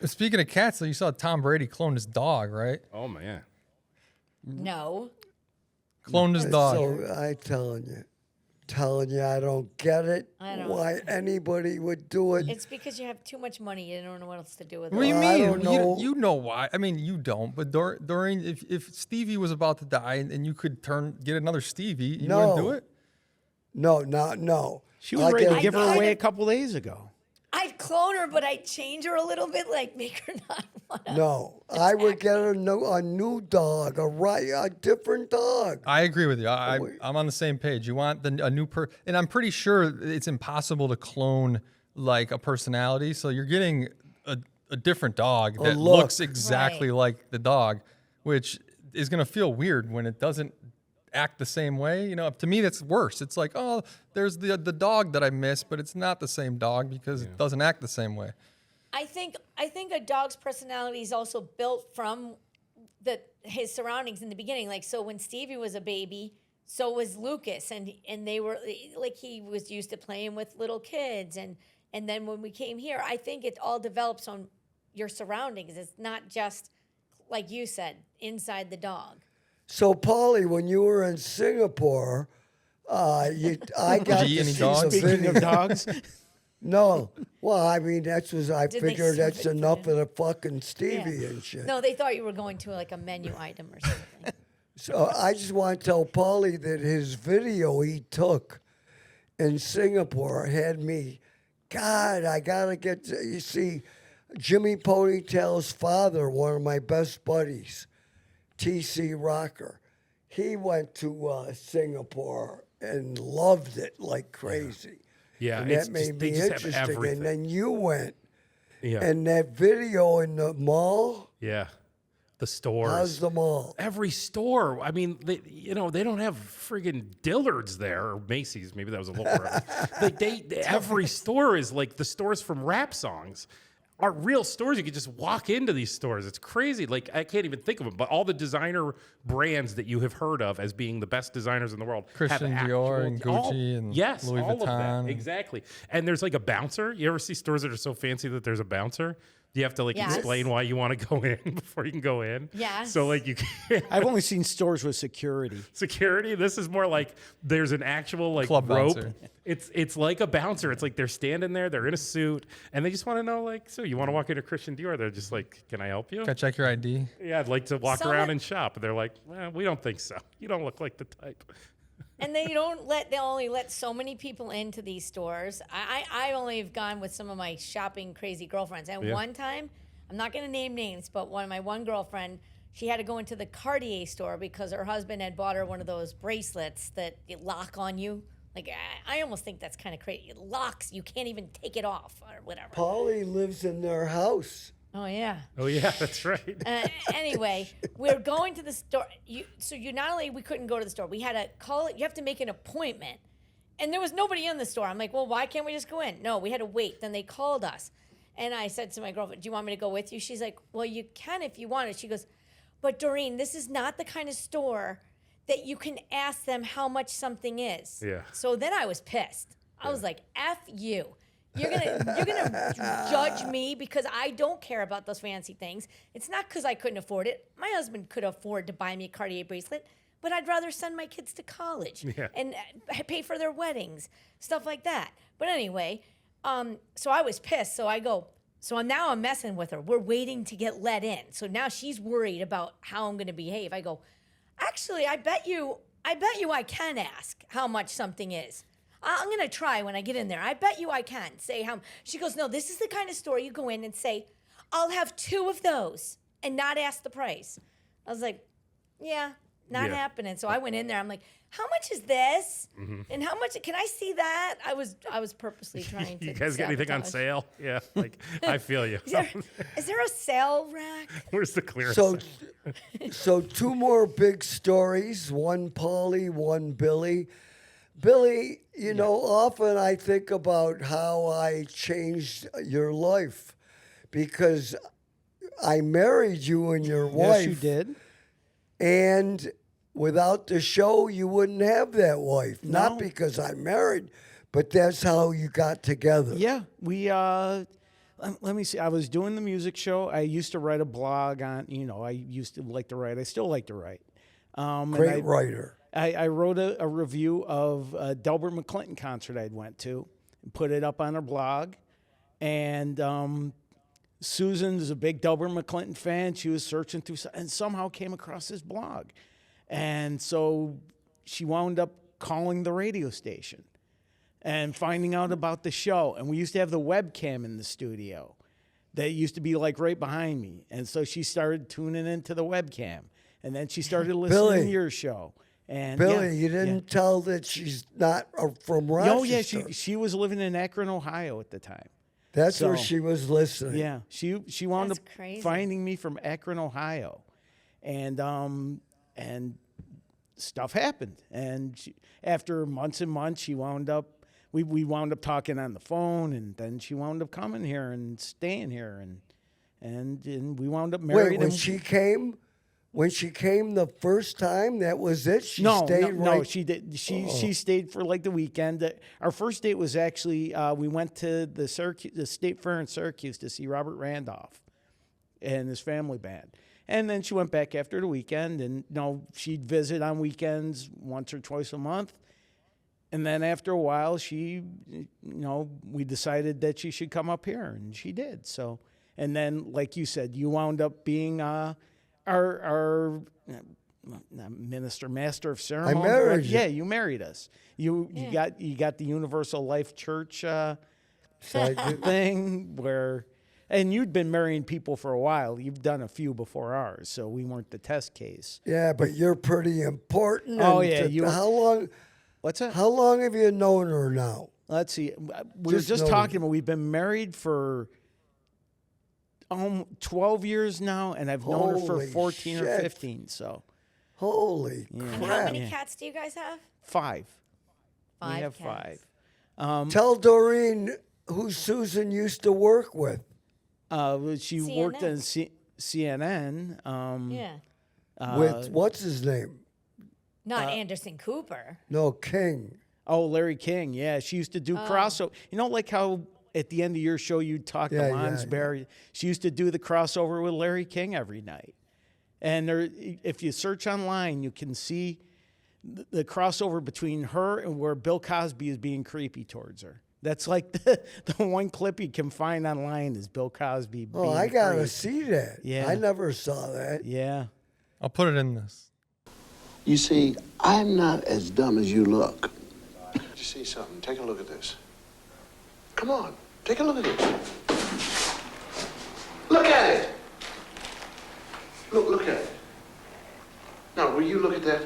Speaking of cats, though, you saw Tom Brady cloned his dog, right? Oh man. No. Cloned his dog. So I telling you, I don't get it. I don't- Why anybody would do it. It's because you have too much money. You don't know what else to do with What do it. you I mean? don't know. You know why? I mean, you don't. But during, if Stevie was about to die and you could get another Stevie, you wouldn't do it. No. She was I'll ready get to a- give her I- away a couple days ago. I'd clone her, but I'd change her a little bit, like make her not want to. No, I would get a new dog, a different dog. I agree with you. I'm on the same page. You want a new and I'm pretty sure it's impossible to clone like a personality. So you're getting a different dog that look. looks exactly Right. like the dog, which is going to feel weird when it doesn't act the same way. You know, to me that's worse. It's like, oh, there's the dog that I miss, but it's not the same dog because it doesn't act the same way. I think a dog's personality is also built from his surroundings in the beginning. Like, so when Stevie was a baby, so was Lucas, and they were like, he was used to playing with little kids, and then when we came here, I think it all develops on your surroundings. It's not just like you said inside the dog. So, Pauly, when you were in Singapore, I got Did to you eat any see dogs? the Speaking video. of dogs, No, well, I mean I Did they figured serve that's it for enough you? of the fucking Stevie and shit. No, they thought you were going to like a menu item or something. So I just want to tell Pauly that his video he took in Singapore had me, God, I gotta get to, you see, Jimmy Ponytail's father, one of my best buddies, TC Rocker, he went to Singapore and loved it like crazy. Yeah, And it's that just- made they me just have interesting. everything. And then you went, Yeah. and that video in the mall, Yeah. the stores. How's the mall? Every store. I mean, they don't have friggin' Dillard's there or Macy's. Maybe that was a little early. Like every store is like the stores from rap songs are real stores. You could just walk into these stores. It's crazy. Like I can't even think of them, but all the designer brands that you have heard of as being the best designers in the world. Christian have Dior and Gucci and yes, Louis all of Vuitton. that. Exactly. And there's like a bouncer. You ever see stores that are so fancy that there's a bouncer? You have to like Yes. explain why you want to go in before you can go in. Yes. So like you can't. I've only seen stores with security. Security. This is more like there's an actual like Club rope. bouncer. It's like a bouncer. It's like they're standing there. They're in a suit, and they just want to know like, so you want to walk into Christian Dior? They're just like, can I help you? Gotta check your ID. Yeah, I'd like to walk Someone- around and shop. They're like, well, we don't think so. You don't look like the type. And they only let so many people into these stores. I only have gone with some of my shopping crazy girlfriends. And Yeah. one time, I'm not going to name names, but one girlfriend, she had to go into the Cartier store because her husband had bought her one of those bracelets that lock on you. Like, I almost think that's kind of crazy. It locks, you can't even take it off or whatever. Pauly lives in their house. Oh, yeah. Oh yeah, that's right. Anyway, we're going to the store. Not only we couldn't go to the store, we had to call it. You have to make an appointment, and there was nobody in the store. I'm like, well, why can't we just go in? No, we had to wait. Then they called us, and I said to my girlfriend, "Do you want me to go with you?" She's like, "Well, you can if you want it." She goes, "But Doreen, this is not the kind of store that you can ask them how much something is." Yeah. So then I was pissed. I was like, "F you." You're gonna judge me because I don't care about those fancy things. It's not because I couldn't afford it. My husband could afford to buy me a Cartier bracelet, but I'd rather send my kids to college and pay for their weddings, stuff like that. But anyway, so I was pissed. So I go. So now I'm messing with her. We're waiting to get let in. So now she's worried about how I'm gonna behave. I go, actually, I bet you I can ask how much something is. I'm going to try when I get in there. I bet you I can say how. She goes, no, this is the kind of store you go in and say, I'll have 2 of those and not ask the price. I was like, yeah, not happening. So I went in there. I'm like, how much is this? And how much, can I see that? I was purposely trying to You guys got anything on sabotage. sale? Yeah, like I feel you. Is there a sale rack? Where's the clearance? So 2 more big stories. One Pauly, one Billy. Billy, you know, often I think about how I changed your life because I married you and your wife. Yes, you did. And without the show, you wouldn't have that wife. Not No. because I'm married, but that's how you got together. Yeah, we. Let me see. I was doing the music show. I used to write a blog on. I used to like to write. I still like to write. Great writer. I wrote a review of a Delbert McClinton concert I'd went to and put it up on her blog. And Susan's a big Delbert McClinton fan. She was searching through and somehow came across this blog. And so she wound up calling the radio station and finding out about the show. And we used to have the webcam in the studio that used to be like right behind me. And so she started tuning into the webcam. And then she started listening Billy. to your show. And Billy, you didn't tell that she's not from Rochester. Oh, yeah, she was living in Akron, Ohio at the time. That's where so- she was listening. Yeah, she wound That's up crazy. finding me from Akron, Ohio, and stuff happened. And after months and months, she wound up. We wound up talking on the phone, and then she wound up coming here and staying here, and we wound up married. Wait, when and she came the first time, that was it? She no, stayed no, right. she did. She stayed for like the weekend. Our first date was actually we went to the State Fair in Syracuse to see Robert Randolph and his family band. And then she went back after the weekend, and she'd visit on weekends once or twice a month. And then after a while, we decided that she should come up here, and she did. So, and then, like you said, you wound up being our master of ceremony. I married you. Yeah, you married us. You got the Universal Life Church thing where, and you'd been marrying people for a while. You've done a few before ours, so we weren't the test case. Yeah, but you're pretty important. Oh, and yeah, how long? What's that? How long have you known her now? Let's see. We were just know- talking about we've been married for 12 years now, and I've known her for Holy 14 or shit. 15. So Holy And how crap. many cats do you guys have? 5. Five. We have cats. 5. Tell Doreen who Susan used to work with. She worked on CNN. Yeah. With what's his name? Not Anderson Cooper. No, King. Oh, Larry King. Yeah, she used to do crossover. You know, like how at the end of your show you talk to Yeah, Lonsberry. She used to do the crossover with Larry King every night. And there, if you search online, you can see the crossover between her and where Bill Cosby is being creepy towards her. That's like the one clip you can find online is Bill Cosby. Oh, being I gotta creepy. see that. Yeah. I never saw that. Yeah. I'll put it in this. You see, I'm not as dumb as you look. You see something? Take a look at this. Come on, take a look at this. Look at it. Look at it. Now, will you look at that?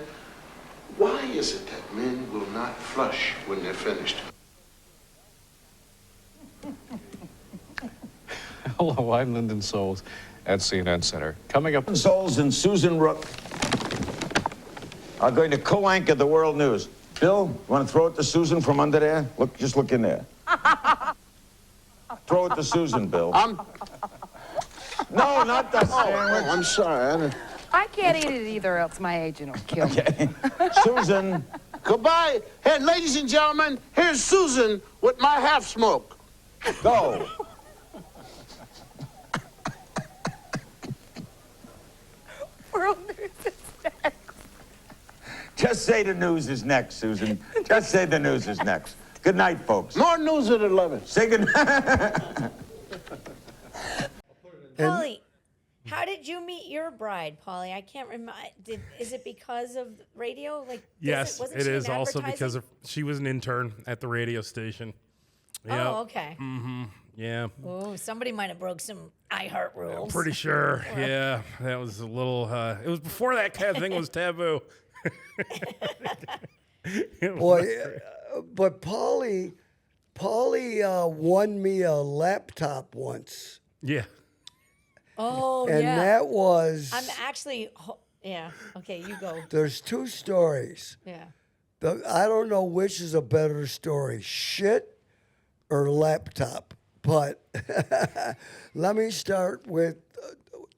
Why is it that men will not flush when they're finished? Hello, I'm Lyndon Souls at CNN Center. Coming up. Souls and Susan Rook are going to co-anchor the World News. Bill, you want to throw it to Susan from under there? Just look in there. Throw it to Susan, Bill. No, not that sandwich. I'm sorry. I can't eat it either, else my agent will kill me. Okay. Susan. Goodbye. Hey, ladies and gentlemen, here's Susan with my half smoke. Go. World News is next. Just say the news is next, Susan. Just say the news is next. Good night, folks. More news at 11. Say good night. Pauly, how did you meet your bride, Pauly? I can't remember. Is it because of radio? Like, Yes, wasn't it she in is also advertising? because she was an intern at the radio station. Yep. Oh, okay. Yeah. Oh, somebody might have broke some iHeart rules. Pretty sure. Yeah. That was a little, it was before that kind of thing was taboo. Boy, but Pauly won me a laptop once. Yeah. Oh, And yeah. that was, I'm actually, yeah. Okay, you go. there's 2 stories. Yeah. I don't know which is a better story, shit or laptop. But let me start with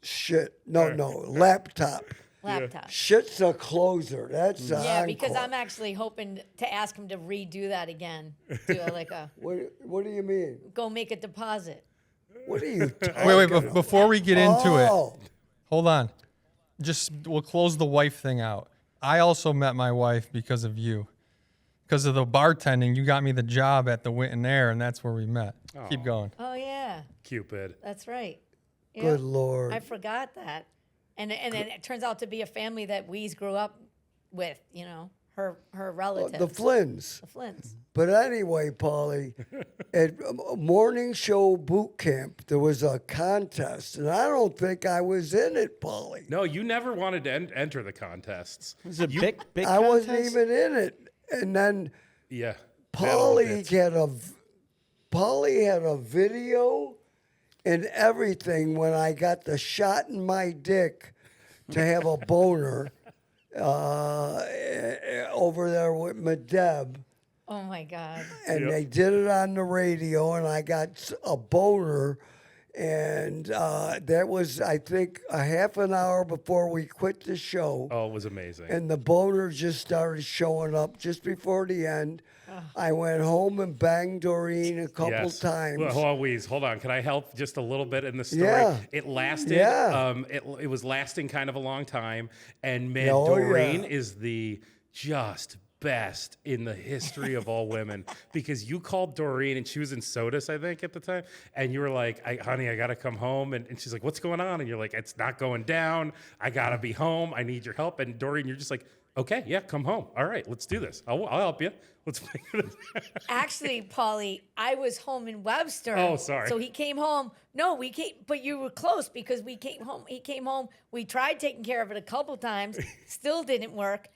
shit. No, laptop. Laptop. Shit's a closer. That's a Yeah, because encore. I'm actually hoping to ask him to redo that again. Do like a What do you mean? go make a deposit. What are you talking Wait, about? before we get into it, Oh, hold on. We'll close the wife thing out. I also met my wife because of you. Because of the bartending, you got me the job at the Winton Air, and that's where we met. Keep going. Oh yeah, Cupid. that's right. Yeah. good Lord. I forgot that. And then it turns out to be a family that Wease grew up with. You know, her relatives, The Flynns. the Flints. But anyway, Pauly, at morning show boot camp, there was a contest, and I don't think I was in it, Pauly. No, you never wanted to enter the contests. It's a big I wasn't contest? even in it. And then Yeah. Pauly had a video and everything when I got the shot in my dick to have a boner over there with Medeb. Oh my God. And they did it on the radio, and I got a boner. And that was, I think, a half an hour before we quit the show. Oh, it was amazing. And the boner just started showing up just before the end. I went home and banged Doreen a couple times. Well, hold on, Wease. Hold on. Can I help just a little bit in the story? Yeah. It lasted. Yeah. It was lasting kind of a long time, and man, Oh, Doreen yeah. is the just best in the history of all women because you called Doreen and she was in Sodus, I think, at the time, and you were like, honey, I gotta come home, and she's like, what's going on? And you're like, it's not going down. I gotta be home. I need your help. And Doreen, you're just like, okay, yeah, come home. All right, let's do this. I'll help you. Let's figure this. Actually, Pauly, I was home in Webster. Oh, sorry. So he came home. No, we came, but you were close because we came home. He came home. We tried taking care of it a couple times. Still didn't work.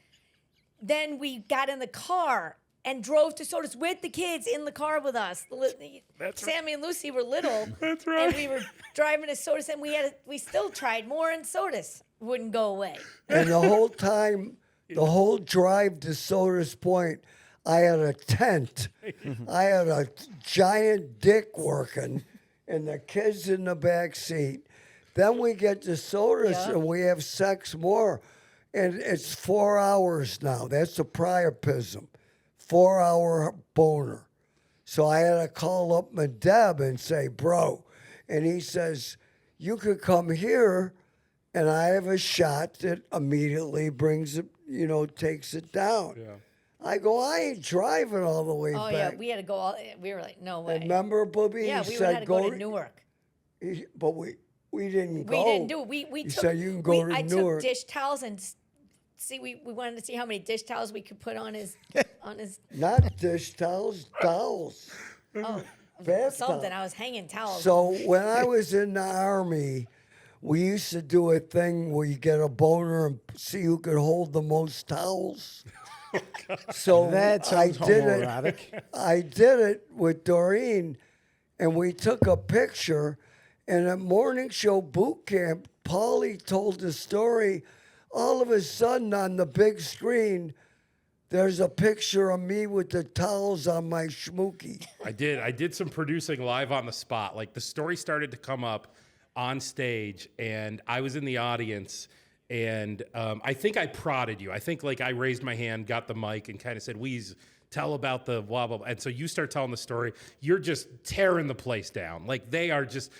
Then we got in the car and drove to Sodus with the kids in the car with us. Sammy and Lucy were little. That's right. And we were driving to Sodus, and we still tried more, and Sodus wouldn't go away. And the whole time, the whole drive to Sodus Point, I had a tent. I had a giant dick working, and the kids in the back seat. Then we get to Sodus, and we have sex more. And it's 4 hours now. That's a priapism. 4-hour boner. So I had to call up my Deb and say, bro. And he says, you could come here, and I have a shot that immediately brings it, takes it down. Yeah. I go, I ain't driving all the way Oh, back. yeah, we had to go we were like, no way. Remember, Booby? Yeah, He we said, had to go to Newark. But we didn't go. We didn't do it. We He took, said, you can go to I Newark. took dish towels and we wanted to see how many dish towels we could put on his Not dish towels, towels. Bath something. towels. I was hanging towels. So when I was in the Army, we used to do a thing where you get a boner and see who could hold the most towels. So That sounds homoerotic. I did it with Doreen, and we took a picture. And at morning show boot camp, Pauly told the story. All of a sudden, on the big screen, there's a picture of me with the towels on my schmookie. I did some producing live on the spot. Like the story started to come up on stage, and I was in the audience, and I think I prodded you. I think like I raised my hand, got the mic, and kind of said, Wease, tell about the blah, blah, blah. And so you start telling the story. You're just tearing the place down. Like they are just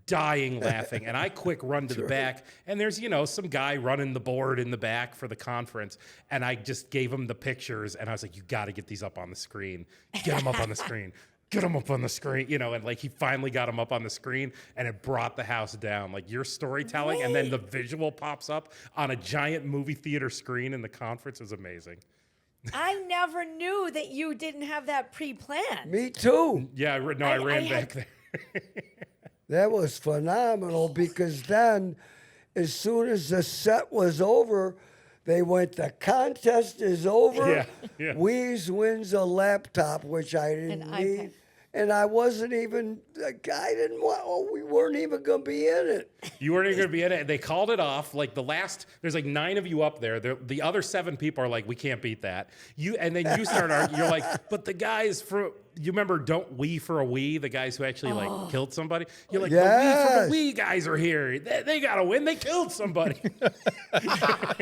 dying laughing. And I quick run to the back, and there's, some guy running the board in the back for the conference. And I just gave him the pictures, and I was like, you got to get these up on the screen. Get them up on the screen. Get him up on the screen, and like he finally got him up on the screen, and it brought the house down. Like your storytelling, and then the visual pops up on a giant movie theater screen in the conference was amazing. I never knew that you didn't have that pre-planned. Me too. Yeah, I ran back there. That was phenomenal because then, as soon as the set was over, they went, the contest is over. Yeah. Wease wins a laptop, which I didn't An need. iPad. And I wasn't even, we weren't even going to be in it. You weren't even going to be in it. They called it off. Like there's like 9 of you up there. The other 7 people are like, we can't beat that. And then you start arguing. You're like, but the guys you remember Don't We for a We, the guys who actually like killed somebody? You're like, Yes. the We guys are here. They got to win. They killed somebody.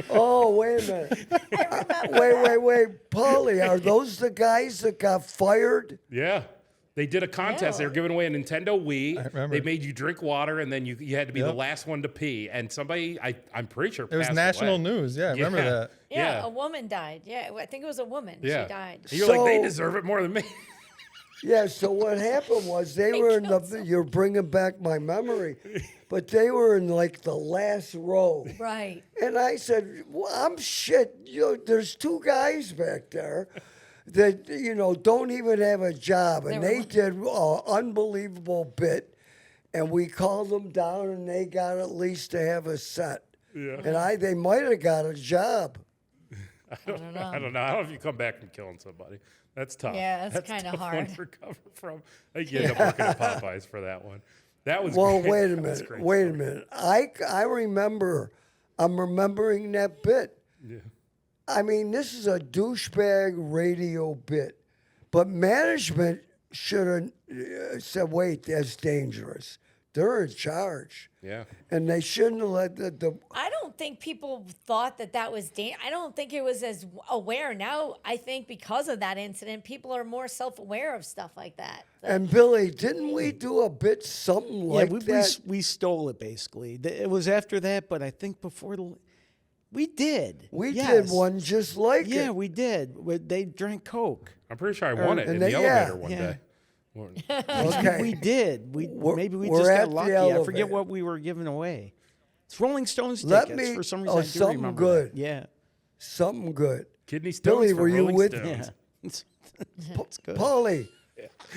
Oh, wait a minute. Wait. Pauly, are those the guys that got fired? Yeah. They did a contest. They were giving away a Nintendo Wii. I remember. They made you drink water, and then you had to be the last one to pee. And somebody, I'm pretty sure, It was passed national away. news. Yeah, I remember that. Yeah, a woman died. Yeah, I think it was a woman. Yeah. She died. And you're like, they So- deserve it more than me. Yeah, so what happened was they were in you're bringing back my memory, but they were in like the last row. Right. And I said, well, I'm shit. There's 2 guys back there that, don't even have a job. And they did an unbelievable bit. And we called them down, and they got at least to have a set. Yeah. And they might have got a job. I don't know. I don't know if you come back from killing somebody. That's tough. Yeah, that's a kinda tough hard. one to recover from. I think you end up working at Popeyes for that one. That was Well, great. wait a That was minute. great Wait a story. minute. I remember. I'm remembering that bit. Yeah. I mean, this is a douchebag radio bit, but management should have said, "Wait, that's dangerous." They're in charge, Yeah. and they shouldn't have let the. I don't think people thought that was I don't think it was as aware. Now, I think because of that incident, people are more self-aware of stuff like that. And Billy, didn't we do a bit something like that? we stole it basically. It was after that, but I think before we did. We Yes. did one just like Yeah, it. we did. They drank Coke. I'm pretty sure I won it and in they- the yeah. elevator one Yeah. day. Okay. We did. Maybe we we're just at got the lucky. I elevator. forget what we were giving away. It's Rolling Stones Let tickets. me- For some reason, oh, I do something remember good. that. Yeah. Something good. Kidney stones Billy, for were you Rolling with- Stones. Yeah. It's good. Pauly,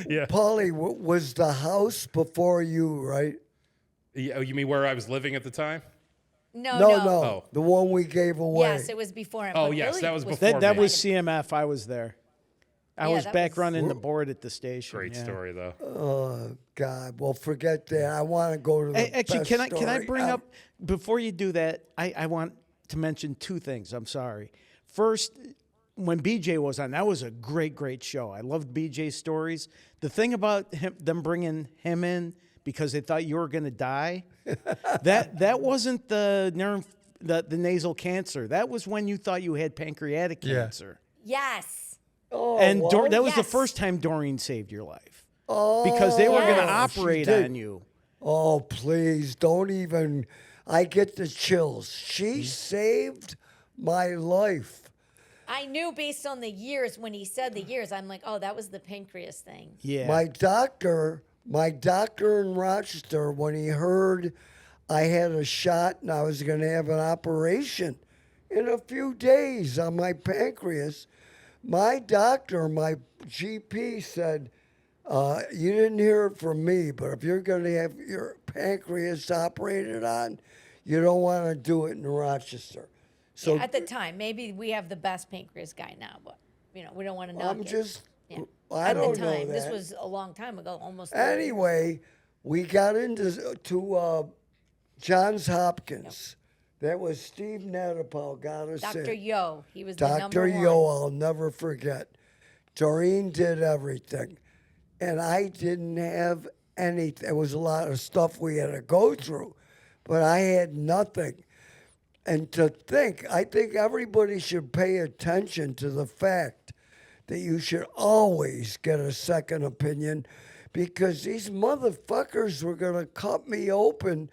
Yeah. Pauly, was the house before you, right? Oh, you mean where I was living at the time? No. No, Oh. the one we gave away. Yes, it was before him. Oh, but yes, Billy that was before That me. was CMF. I was there. I Yeah, was that back was- running the board at the station. Great yeah. story though. Oh God! Well, forget that. I want to go to the Actually, best can I story. bring up before you do that? I want to mention two things. I'm sorry. First, when BJ was on, that was a great show. I loved BJ's stories. The thing about them bringing him in because they thought you were going to die, that wasn't the nasal cancer. That was when you thought you had pancreatic cancer. Yes. Oh, And what? that was the Yes. first time Doreen saved your life. Oh, Because they were going to Yes. operate She did. on you. Oh, please don't even. I get the chills. She saved my life. I knew based on the years when he said the years, I'm like, oh, that was the pancreas thing. Yeah. My doctor in Rochester, when he heard I had a shot and I was going to have an operation in a few days on my pancreas, my doctor, my GP said, you didn't hear it from me, but if you're going to have your pancreas operated on, you don't want to do it in Rochester. So Yeah, at the time, maybe we have the best pancreas guy now, but we don't want to knock I'm it. just, Yeah. I At don't the time, know this that. was a long time ago, almost. 30 years. Anyway, we got into Johns Hopkins. That was Steve Nadapal got us Dr. in. Yo, he was the number Dr. one. Yo, I'll never forget. Doreen did everything. And I didn't have anything. There was a lot of stuff we had to go through, but I had nothing. And to think, I think everybody should pay attention to the fact that you should always get a second opinion because these motherfuckers were going to cut me open.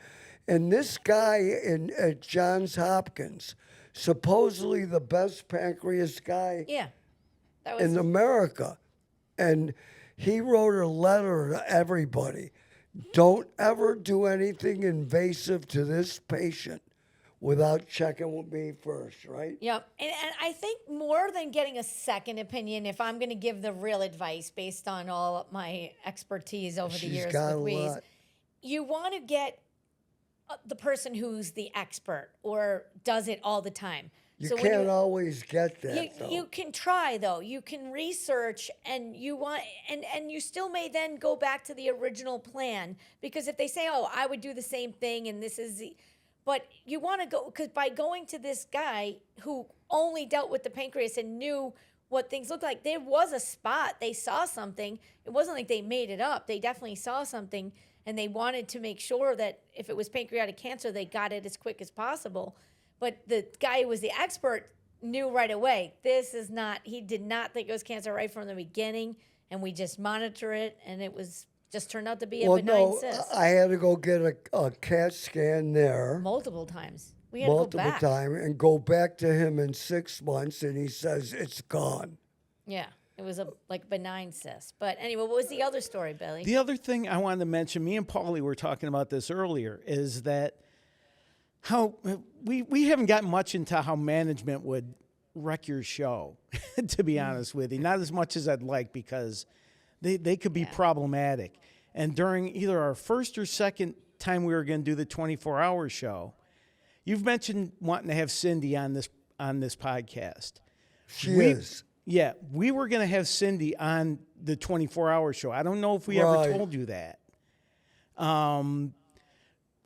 And this guy at Johns Hopkins, supposedly the best pancreas guy Yeah, that was. in America. And he wrote a letter to everybody. Don't ever do anything invasive to this patient without checking with me first, right? Yep. And I think more than getting a second opinion, if I'm going to give the real advice based on all of my expertise over the She's years got with a Wease, lot. you want to get the person who's the expert or does it all the time. You So when can't always get that, you, though. you can try though. You can research and you want and you still may then go back to the original plan because if they say, "Oh, I would do the same thing and this is the," but you want to go because by going to this guy who only dealt with the pancreas and knew what things looked like, there was a spot. They saw something. It wasn't like they made it up. They definitely saw something and they wanted to make sure that if it was pancreatic cancer, they got it as quick as possible. But the guy who was the expert knew right away, this is not, he did not think it was cancer right from the beginning. And we just monitor it. And it was just turned out to be a Well, benign no, cyst. I had to go get a CAT scan there Multiple times. We had to go multiple back. times and go back to him in 6 months, and he says it's gone. Yeah. It was a like benign cyst. But anyway, what was the other story, Billy? The other thing I wanted to mention, me and Pauly were talking about this earlier, is that how we haven't gotten much into how management would wreck your show, to be honest with you. Not as much as I'd like because they could be problematic. And during either our first or second time we were going to do the 24-hour show, you've mentioned wanting to have Cindy on this podcast. She is. Yeah, we were going to have Cindy on the 24-hour show. I don't know if we ever told you that.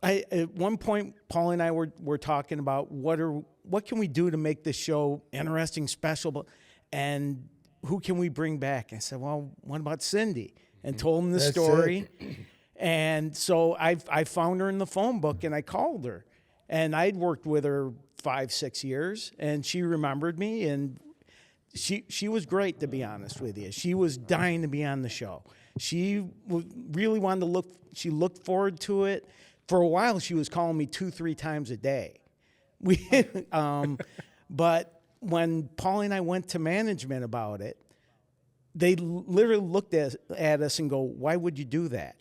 At one point, Paul and I were talking about what can we do to make this show interesting, special, and who can we bring back? I said, well, what about Cindy? And told him the That's story. And so I found her in the phone book and I called her. And I'd worked with her 5-6 years, and she remembered me, and she was great, to be honest with you. She was dying to be on the show. She really wanted to she looked forward to it. For a while, she was calling me 2-3 times a day. But when Pauly and I went to management about it, they literally looked at us and go, why would you do that?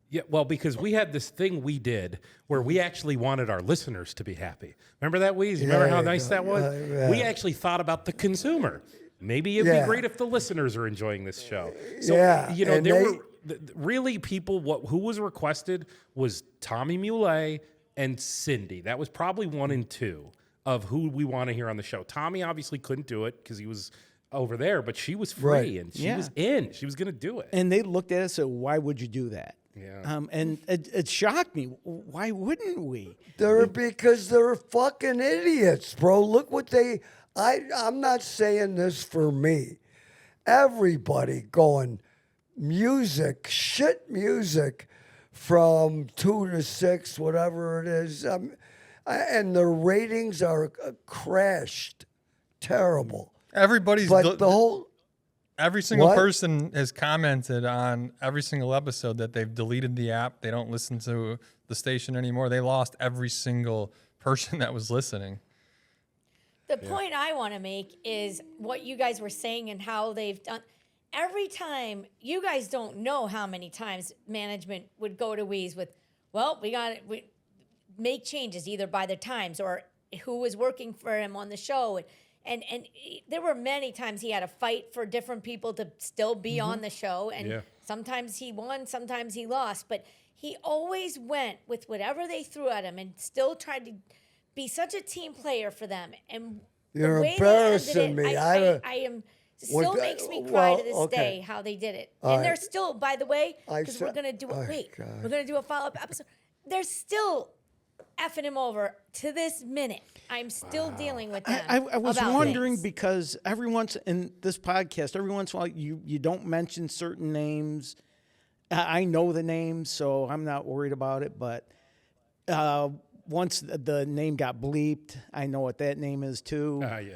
Yeah, well, because we had this thing we did where we actually wanted our listeners to be happy. Remember that, Wease? You remember how nice that was? We actually thought about the consumer. Maybe it'd be great if the listeners are enjoying this show. So, you know, there were really people, who was requested was Tommy Muley and Cindy. That was probably 1 and 2 of who we want to hear on the show. Tommy obviously couldn't do it because he was over there, but she was free Right. and she was in. She was going to do it. And they looked at us and said, why would you do that? Yeah. And it shocked me. Why wouldn't we? Because they're fucking idiots, bro. Look what I'm not saying this for me. Everybody going music, shit music from 2 to 6, whatever it is. And the ratings are crashed. Terrible. Everybody's But the whole... Every single What? person has commented on every single episode that they've deleted the app. They don't listen to the station anymore. They lost every single person that was listening. The point I want to make is what you guys were saying and how they've done. Every time, you guys don't know how many times management would go to Wease with, well, we make changes either by the times or who was working for him on the show. And there were many times he had to fight for different people to still be on the show. And sometimes he won, sometimes he lost. But he always went with whatever they threw at him and still tried to be such a team player for them. And You're the way embarrassing they ended me. it, I am still makes me cry to this day how they did it. And they're still, by the way, because we're gonna do we're gonna do a follow-up episode. They're still effing him over to this minute. I'm still dealing with them. I was about wondering things. because every once in this podcast, every once in a while, you don't mention certain names. I know the names, so I'm not worried about it. But once the name got bleeped, I know what that name is too. Yeah.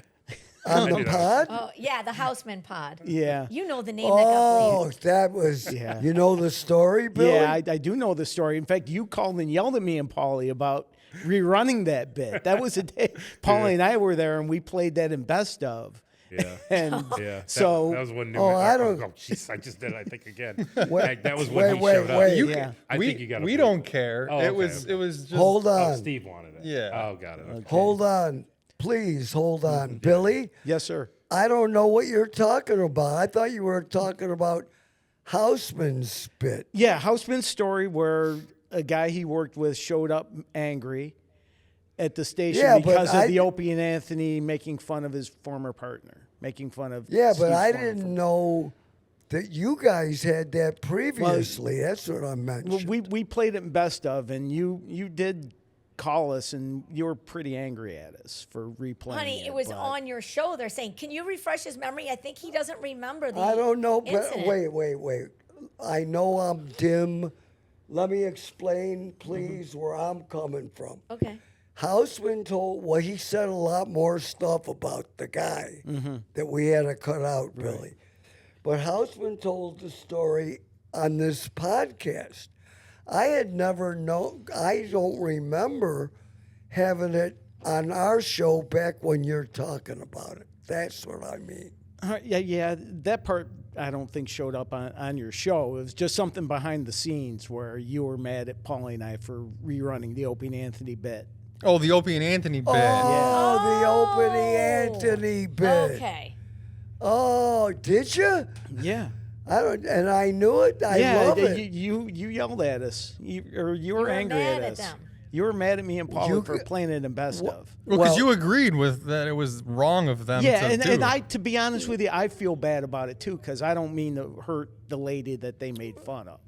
On the pod? Oh yeah, the Houseman pod. Yeah. You know the name that got bleeped. That was, Yeah. you know the story, Billy? Yeah, I do know the story. In fact, you called and yelled at me and Pauly about rerunning that bit. That was a day Pauly and I were there, and we played that in Best Of. Yeah. And Yeah. so that was when. I don't- Oh, jeez, I just did. I think again. Wait, that was when he wait, showed up. wait. Yeah. I think you got. We don't care. Oh, It okay, was okay. it was just Hold Oh, on. Steve wanted it. Yeah. Oh, got it. Okay. Hold on. Please hold on. Billy, yes, sir. I don't know what you're talking about. I thought you were talking about Houseman's spit. Yeah, Houseman's story where a guy he worked with showed up angry at the station Yeah, but because of I- the Opie and Anthony making fun of his former partner, making fun of. Yeah, but Steve's I former didn't know that you guys had that previously. That's what I mentioned. Well, we played it in Best Of, and you did call us, and you were pretty angry at us for replaying Honey, it. it was but- on your show. They're saying, can you refresh his memory? I think he doesn't remember the I don't know, but incident. wait. I know I'm dim. Let me explain, please, where I'm coming from. Okay. Houseman he said a lot more stuff about the guy that we had to cut out, Billy. But Houseman told the story on this podcast. I had never known, I don't remember having it on our show back when you're talking about it. That's what I mean. Yeah, that part I don't think showed up on your show. It was just something behind the scenes where you were mad at Pauly and I for rerunning the Opie and Anthony bit. Oh, the Opie and Anthony bit. Oh, the Opie Anthony bit. Okay. Oh, did you? Yeah. And I knew it. I love it. You yelled at us. You were were angry mad at at us. them. You were mad at me and Pauly You for c- playing it in Best Of. Well, because Well- you agreed with that it was wrong of them Yeah, to do. and I, to be honest with you, I feel bad about it too because I don't mean to hurt the lady that they made fun of.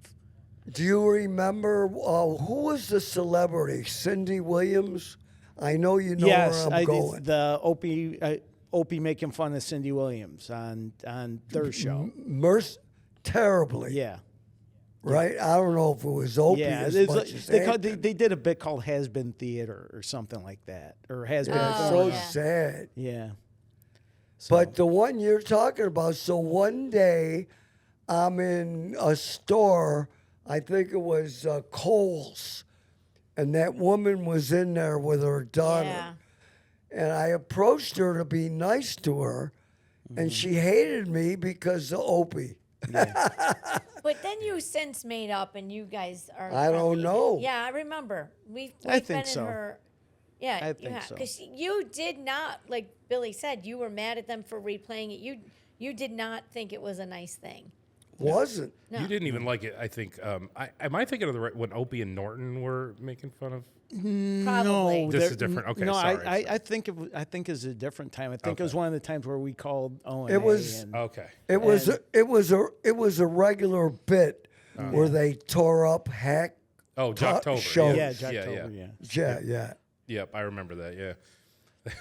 Do you remember who was the celebrity? Cindy Williams? I know you know Yes, where I'm going. the Opie making fun of Cindy Williams on their show. Terribly. Yeah. Right? I don't know if it was Opie Yeah, as it's much like- as they did a bit called Has Been Theater or something like that, or Has Been That's Oh, so Film. yeah. sad. Yeah. But the one you're talking about, so one day I'm in a store, I think it was Kohl's, and that woman was in there with her daughter. Yeah. And I approached her to be nice to her, and she hated me because of Opie. But then you since made up and you guys are. I don't friendly. know. Yeah, I remember. We've I been think in so. her. Yeah, I think so. Because you did not, like Billy said, you were mad at them for replaying it. You did not think it was a nice thing. Wasn't. No. You didn't even like it. I think. Am I thinking of the right when Opie and Norton were making fun of? Probably. This is different. Okay, no, sorry. I think I think it's a different time. I think it was one of the times where we called O&A. It was- and, Okay. It was a regular bit where they tore up hack. Oh, Jocktober. shows. yeah, Yeah, Jocktober, yeah. Yeah. Yep, I remember that. Yeah.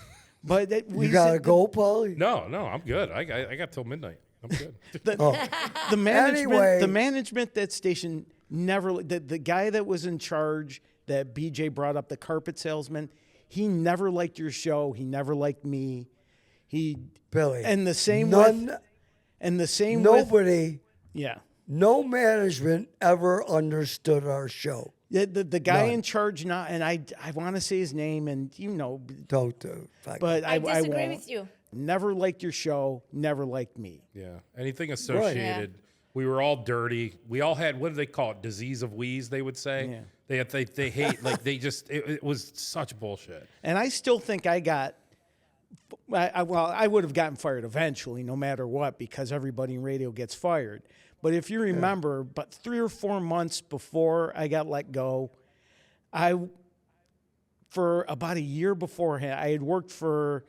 But You gotta go, Pauly? No, I'm good. I got till midnight. I'm good. The management, Anyway. the management that station never. The guy that was in charge, that BJ brought up, the carpet salesman, he never liked your show. He never liked me. Billy. And the same None, with, and the same with, nobody, yeah. no management ever understood our show. The guy None. in charge now, and I want to say his name, and Don't do. but I disagree won't. with you. Never liked your show. Never liked me. Yeah. Anything associated. We were all dirty. We all had, what do they call it? Disease of Wease, they would say. Yeah. They hate, like, they just, it was such bullshit. And I still think I got. I would have gotten fired eventually, no matter what, because everybody in radio gets fired. But if you remember, but 3 or 4 months before I got let go, for about a year beforehand, I had worked for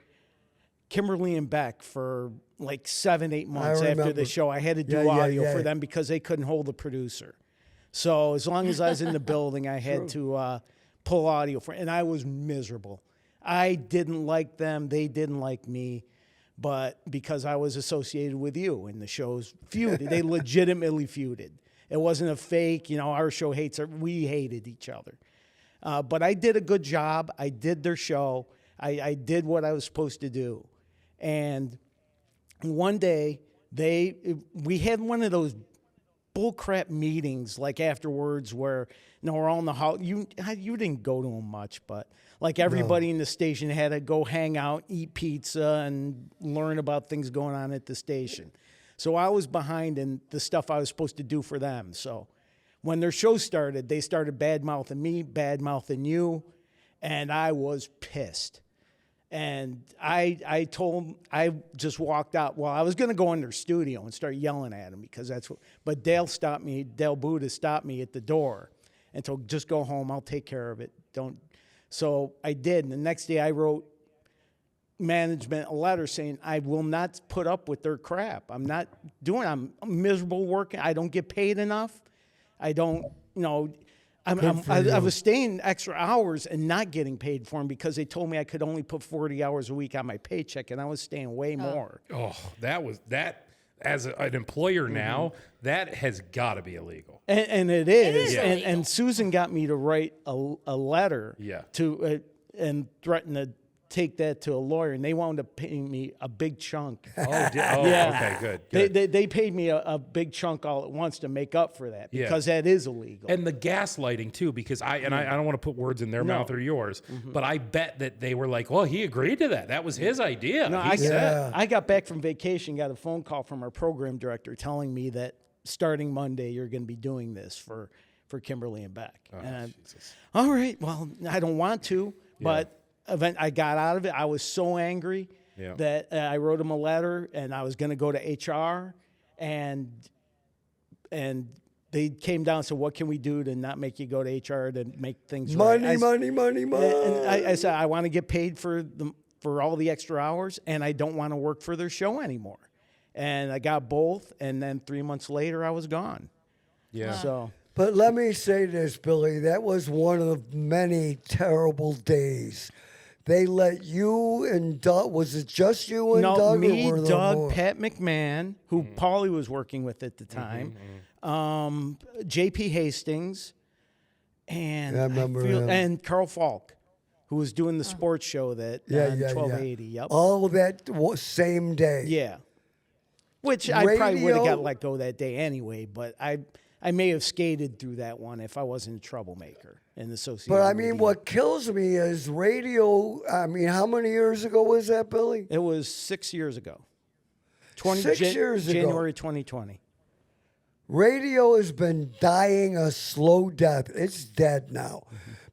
Kimberly and Beck for like 7-8 months after remember. the show. I had to do audio for them because they couldn't hold the producer. So as long as I was in the building, I had to pull audio for, and I was miserable. I didn't like them. They didn't like me. But because I was associated with you and the shows feuded, they legitimately feuded. It wasn't a fake, our show hates, we hated each other. But I did a good job. I did their show. I did what I was supposed to do. And one day, we had one of those bullcrap meetings, like afterwards, where we're all in the house. You didn't go to them much, but like everybody in the station had to go hang out, eat pizza, and learn about things going on at the station. So I was behind in the stuff I was supposed to do for them. So when their show started, they started bad-mouthing me, bad-mouthing you, and I was pissed. And I just walked out. Well, I was going to go in their studio and start yelling at them because that's what, but Dale Buddha stopped me at the door and told, just go home. I'll take care of it. So I did. And the next day I wrote management a letter saying, I will not put up with their crap. I'm miserable working. I don't get paid enough. I don't, I was staying extra hours and not getting paid for them because they told me I could only put 40 hours a week on my paycheck, and I was staying way more. Oh, that. As an employer now, that has got to be illegal. And it is. It is illegal. And Susan got me to write a letter to and threaten to take that to a lawyer, and they wound up paying me a big chunk. Okay, good. They paid me a big chunk all at once to make up for that because that is illegal. And the gaslighting too, because I don't want to put words in their mouth or yours, but I bet that they were like, well, he agreed to that. That was his idea. No, He said. I got back from vacation, got a phone call from our program director telling me that starting Monday you're going to be doing this for Kimberly and Beck. All right, well, I don't want to, but I got out of it. I was so angry that I wrote him a letter, and I was going to go to HR, and they came down and said, what can we do to not make you go to HR to make things right? Money. And I said, I want to get paid for all the extra hours, and I don't want to work for their show anymore. And I got both, and then 3 months later, I was gone. Yeah. So, But let me say this, Billy. That was one of many terrible days. They let you and Doug. Was it just you and Doug? me, or were there Doug, more? Pat McMahon, who Pauly was working with at the time, J.P. Hastings, and Yeah, I remember him. and Carl Falk, who was doing the sports show that on 1280. Yep. All of that same day. Yeah. Which I probably would have Radio- got let go that day anyway, but I may have skated through that one if I wasn't a troublemaker and associated. But I with mean, you. what kills me is radio. I mean, how many years ago was that, Billy? It was 6 years ago. 6 years ago. January 2020. Radio has been dying a slow death. It's dead now.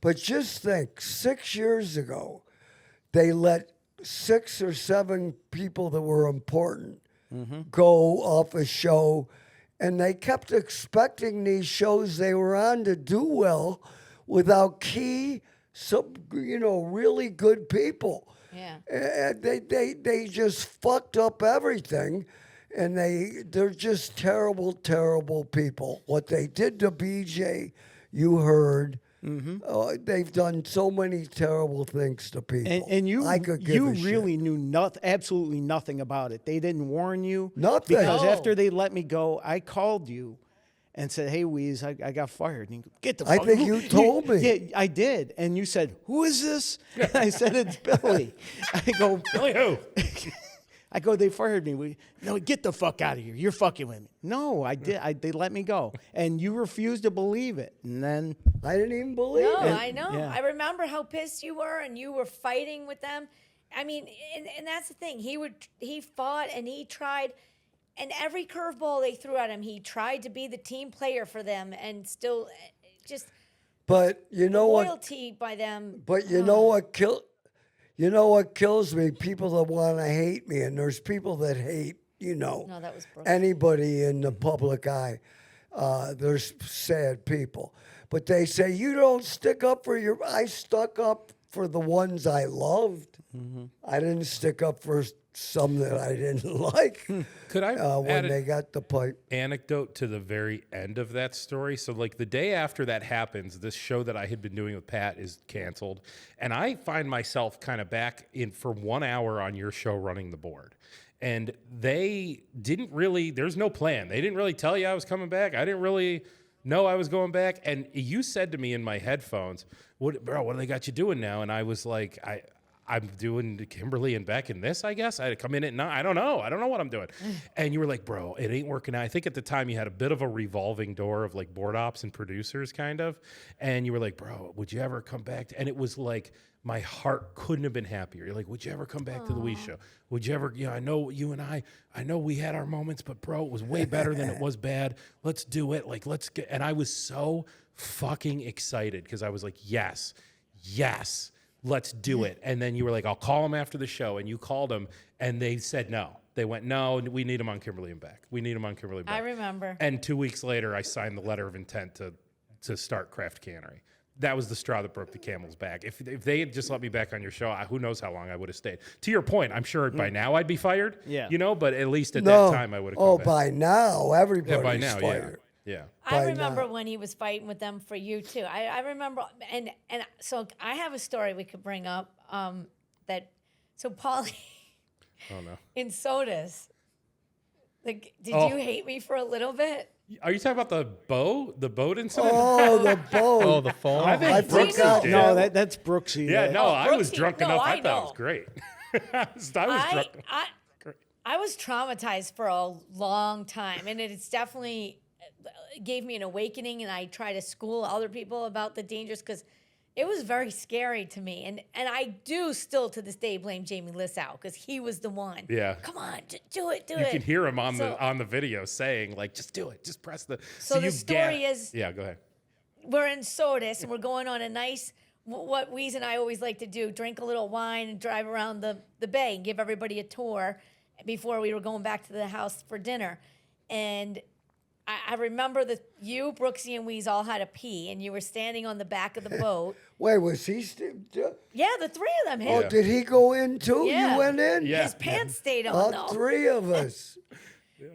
But just think, 6 years ago, they let 6 or 7 people that were important go off a show, And they kept expecting these shows they were on to do well without really good people. Yeah. And they just fucked up everything. And they're just terrible, terrible people. What they did to BJ, you heard. They've done so many terrible things to people. And you, I could give you a shit. really knew absolutely nothing about it. They didn't warn you. Nothing. Because No. after they let me go, I called you and said, "Hey, Wease, I got fired." And you go, "Get the I fuck." think you told me. Yeah, I did. And you said, "Who is this?" And I said, "It's Billy." I go, Billy who? I go, "They fired me." No, get the fuck out of here. You're fucking with me. No, I did. They let me go. And you refused to believe it. And then I didn't even believe No, it. I know. yeah. I remember how pissed you were, and you were fighting with them. I mean, and that's the thing. He fought and he tried, and every curveball they threw at him, he tried to be the team player for them, and still just But you know what? loyalty by them. But you know what kills me? People that want to hate me, and there's people that hate, No, that was Brooke. anybody in the public eye. There's sad people. But they say, you don't stick up for your... I stuck up for the ones I loved. I didn't stick up for some that I didn't like Could I when add they got the pipe. anecdote to the very end of that story? So, like, the day after that happens, this show that I had been doing with Pat is canceled, and I find myself kind of back in for 1 hour on your show running the board. And they didn't really, there's no plan. They didn't really tell you I was coming back. I didn't really know I was going back. And you said to me in my headphones, what do they got you doing now? And I was like, I'm doing Kimberly and Beck in this, I guess. I had to come in at 9. I don't know. I don't know what I'm doing. And you were like, bro, it ain't working out. I think at the time you had a bit of a revolving door of like board ops and producers kind of. And you were like, bro, would you ever come back? And it was like, my heart couldn't have been happier. You're like, would you ever come back to the Wease show? Would you ever, I know you and I know we had our moments, but bro, it was way better than it was bad. Let's do it. Like, let's get, and I was so fucking excited because I was like, yes, let's do it. And then you were like, I'll call him after the show. And you called him and they said no. They went, no, we need him on Kimberly and Beck. We need him on Kimberly and Beck. I remember. And 2 weeks later, I signed the letter of intent to start Craft Cannery. That was the straw that broke the camel's back. If they had just let me back on your show, who knows how long I would have stayed. To your point, I'm sure by now I'd be fired. Yeah. But at least at that time I would have come back. By now, everybody's by now, fired. Yeah. I by remember now. when he was fighting with them for you too. I remember, and so I have a story we could bring up. So Pauly Oh no. in Sodus, like, did Oh. you hate me for a little bit? Are you talking about the boat incident? Oh, the boat. Oh, the phone. I think I Brooksy forgot. did. no, that's Brooksy. Yeah, that- no, I was Brooksy, drunk no, enough. I I thought it was know. great. I was drunk. I was traumatized for a long time, and it's definitely gave me an awakening. And I try to school other people about the dangers because it was very scary to me. And I do still to this day blame Jamie Lissow because he was the one. Yeah. Come on, do it. You can hear him on the video saying like, just do it, just press the. So the story is, yeah, go ahead. we're in Sodus and we're going on a nice, what Wease and I always like to do, drink a little wine and drive around the bay and give everybody a tour before we were going back to the house for dinner. And I remember that you, Brooksy, and Wease all had a pee, and you were standing on the back of the boat. Wait, was he still... Yeah, the three of them. Oh, His, did he go in too? Yeah. You went in? Yeah. his pants stayed on, All though. three of us.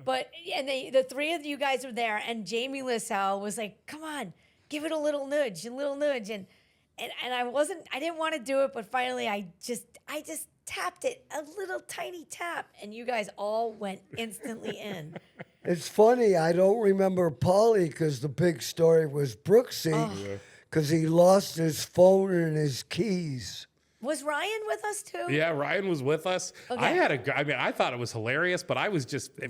But, and the three of you guys were there, and Jamie Lissow was like, come on, give it a little nudge. And I didn't want to do it, but finally I just tapped it, a little tiny tap, and you guys all went instantly in. It's funny, I don't remember Pauly because the big story was Brooksy because he lost his phone and his keys. Was Ryan with us too? Yeah, Ryan was with us. Okay. I thought it was hilarious, but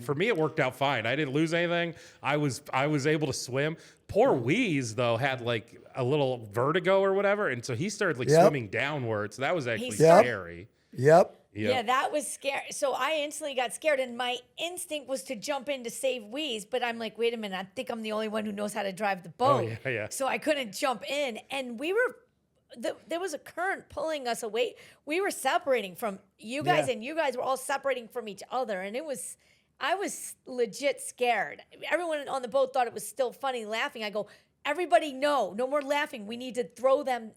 for me, it worked out fine. I didn't lose anything. I was able to swim. Poor Wease, though, had like a little vertigo or whatever. And so he started like swimming downwards. So that was actually scary. Yep. Yeah, that was scary. So I instantly got scared, and my instinct was to jump in to save Wease, but I'm like, wait a minute, I think I'm the only one who knows how to drive the boat. Oh, yeah. So I couldn't jump in, and there was a current pulling us away. We were separating from you guys, and you guys were all separating from each other, and I was legit scared. Everyone on the boat thought it was still funny, laughing. I go, everybody, no more laughing. We need to throw them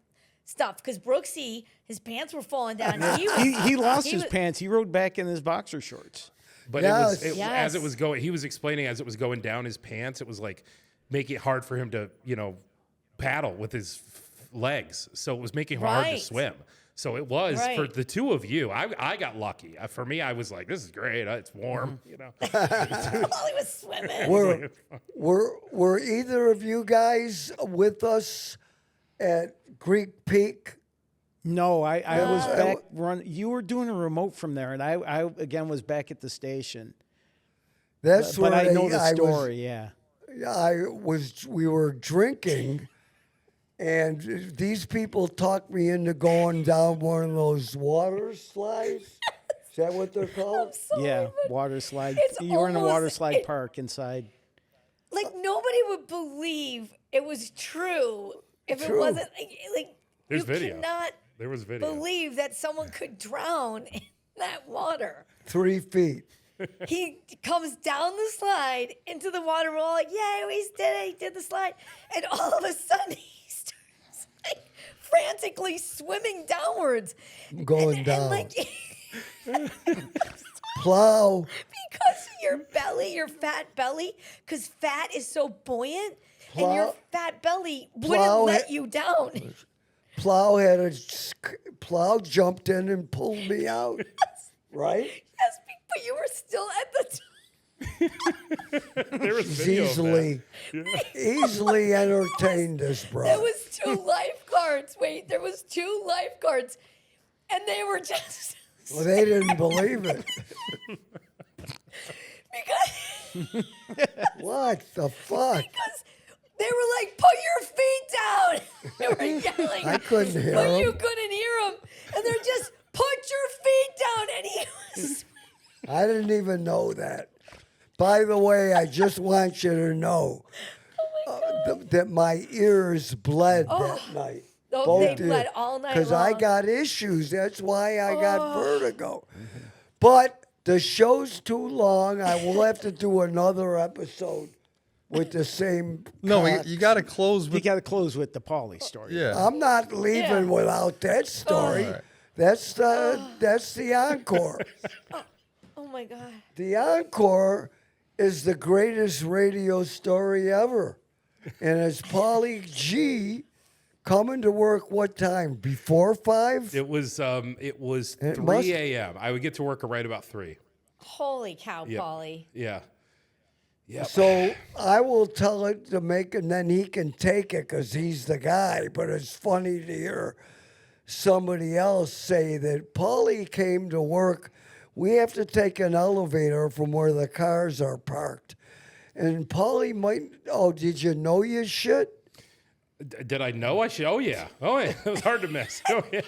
stuff because Brooksy, his pants were falling down. He lost his pants. He rode back in his boxer shorts. But Yes. as it was going, he was explaining as it was going down his pants, it was like making it hard for him to, paddle with his legs. So it was making it hard to Right. swim. So it was for Right. the two of you. I got lucky. For me, I was like, this is great. It's warm, While he was swimming. Were either of you guys with us at Greek Peak? No, I was back you were doing a remote from there, and I again was back at the station. That's But where I know the story, we were drinking, and these people talked me into going down one of those water slides. Is that what they're called? Sorry, Yeah, but water slide. it's You were in a water almost- slide park inside. like nobody would believe it was true if it True. wasn't like There's you video. cannot There was video. believe that someone could drown in that water. 3 feet. He comes down the slide into the water. We're all like, "Yay, we did it! He did the slide!" And all of a sudden, he starts like frantically swimming downwards, Going and down. like Plow. because your belly, your fat belly, because fat is so buoyant, and your Plow- fat belly Plow wouldn't let it- you down. Plow jumped in and pulled me out. Right? Yes, but you were still at the top. There was He's video of easily entertained us, bro. There was 2 lifeguards. Wait, there was 2 lifeguards, and they were just Well, they didn't believe it. because What the fuck? they were like, "Put your feet down." They were yelling. I couldn't hear But you them. couldn't hear them, and they're just, "Put your feet down," and he was. I didn't even know that. By the way, I just want you to know that my ears bled that night. Oh, they bled all night Because I long. got issues. That's why I got vertigo. But the show's too long. I will have to do another episode with the same. No, cop. you got to close You with. got to close with the Pauly story. Yeah. I'm not leaving Yeah. without that story. Right. That's the encore. Oh my God. The encore is the greatest radio story ever. And it's Pauly G coming to work what time? Before 5? It was It 3 must- a.m. I would get to work right about 3. Holy cow, Yep. Pauly. Yeah. Yep. So I will tell it to make, and then he can take it because he's the guy. But it's funny to hear somebody else say that Pauly came to work. We have to take an elevator from where the cars are parked. And Pauly might, did you know your shit? Did I know I should? Oh yeah. It was hard to miss. Oh yeah.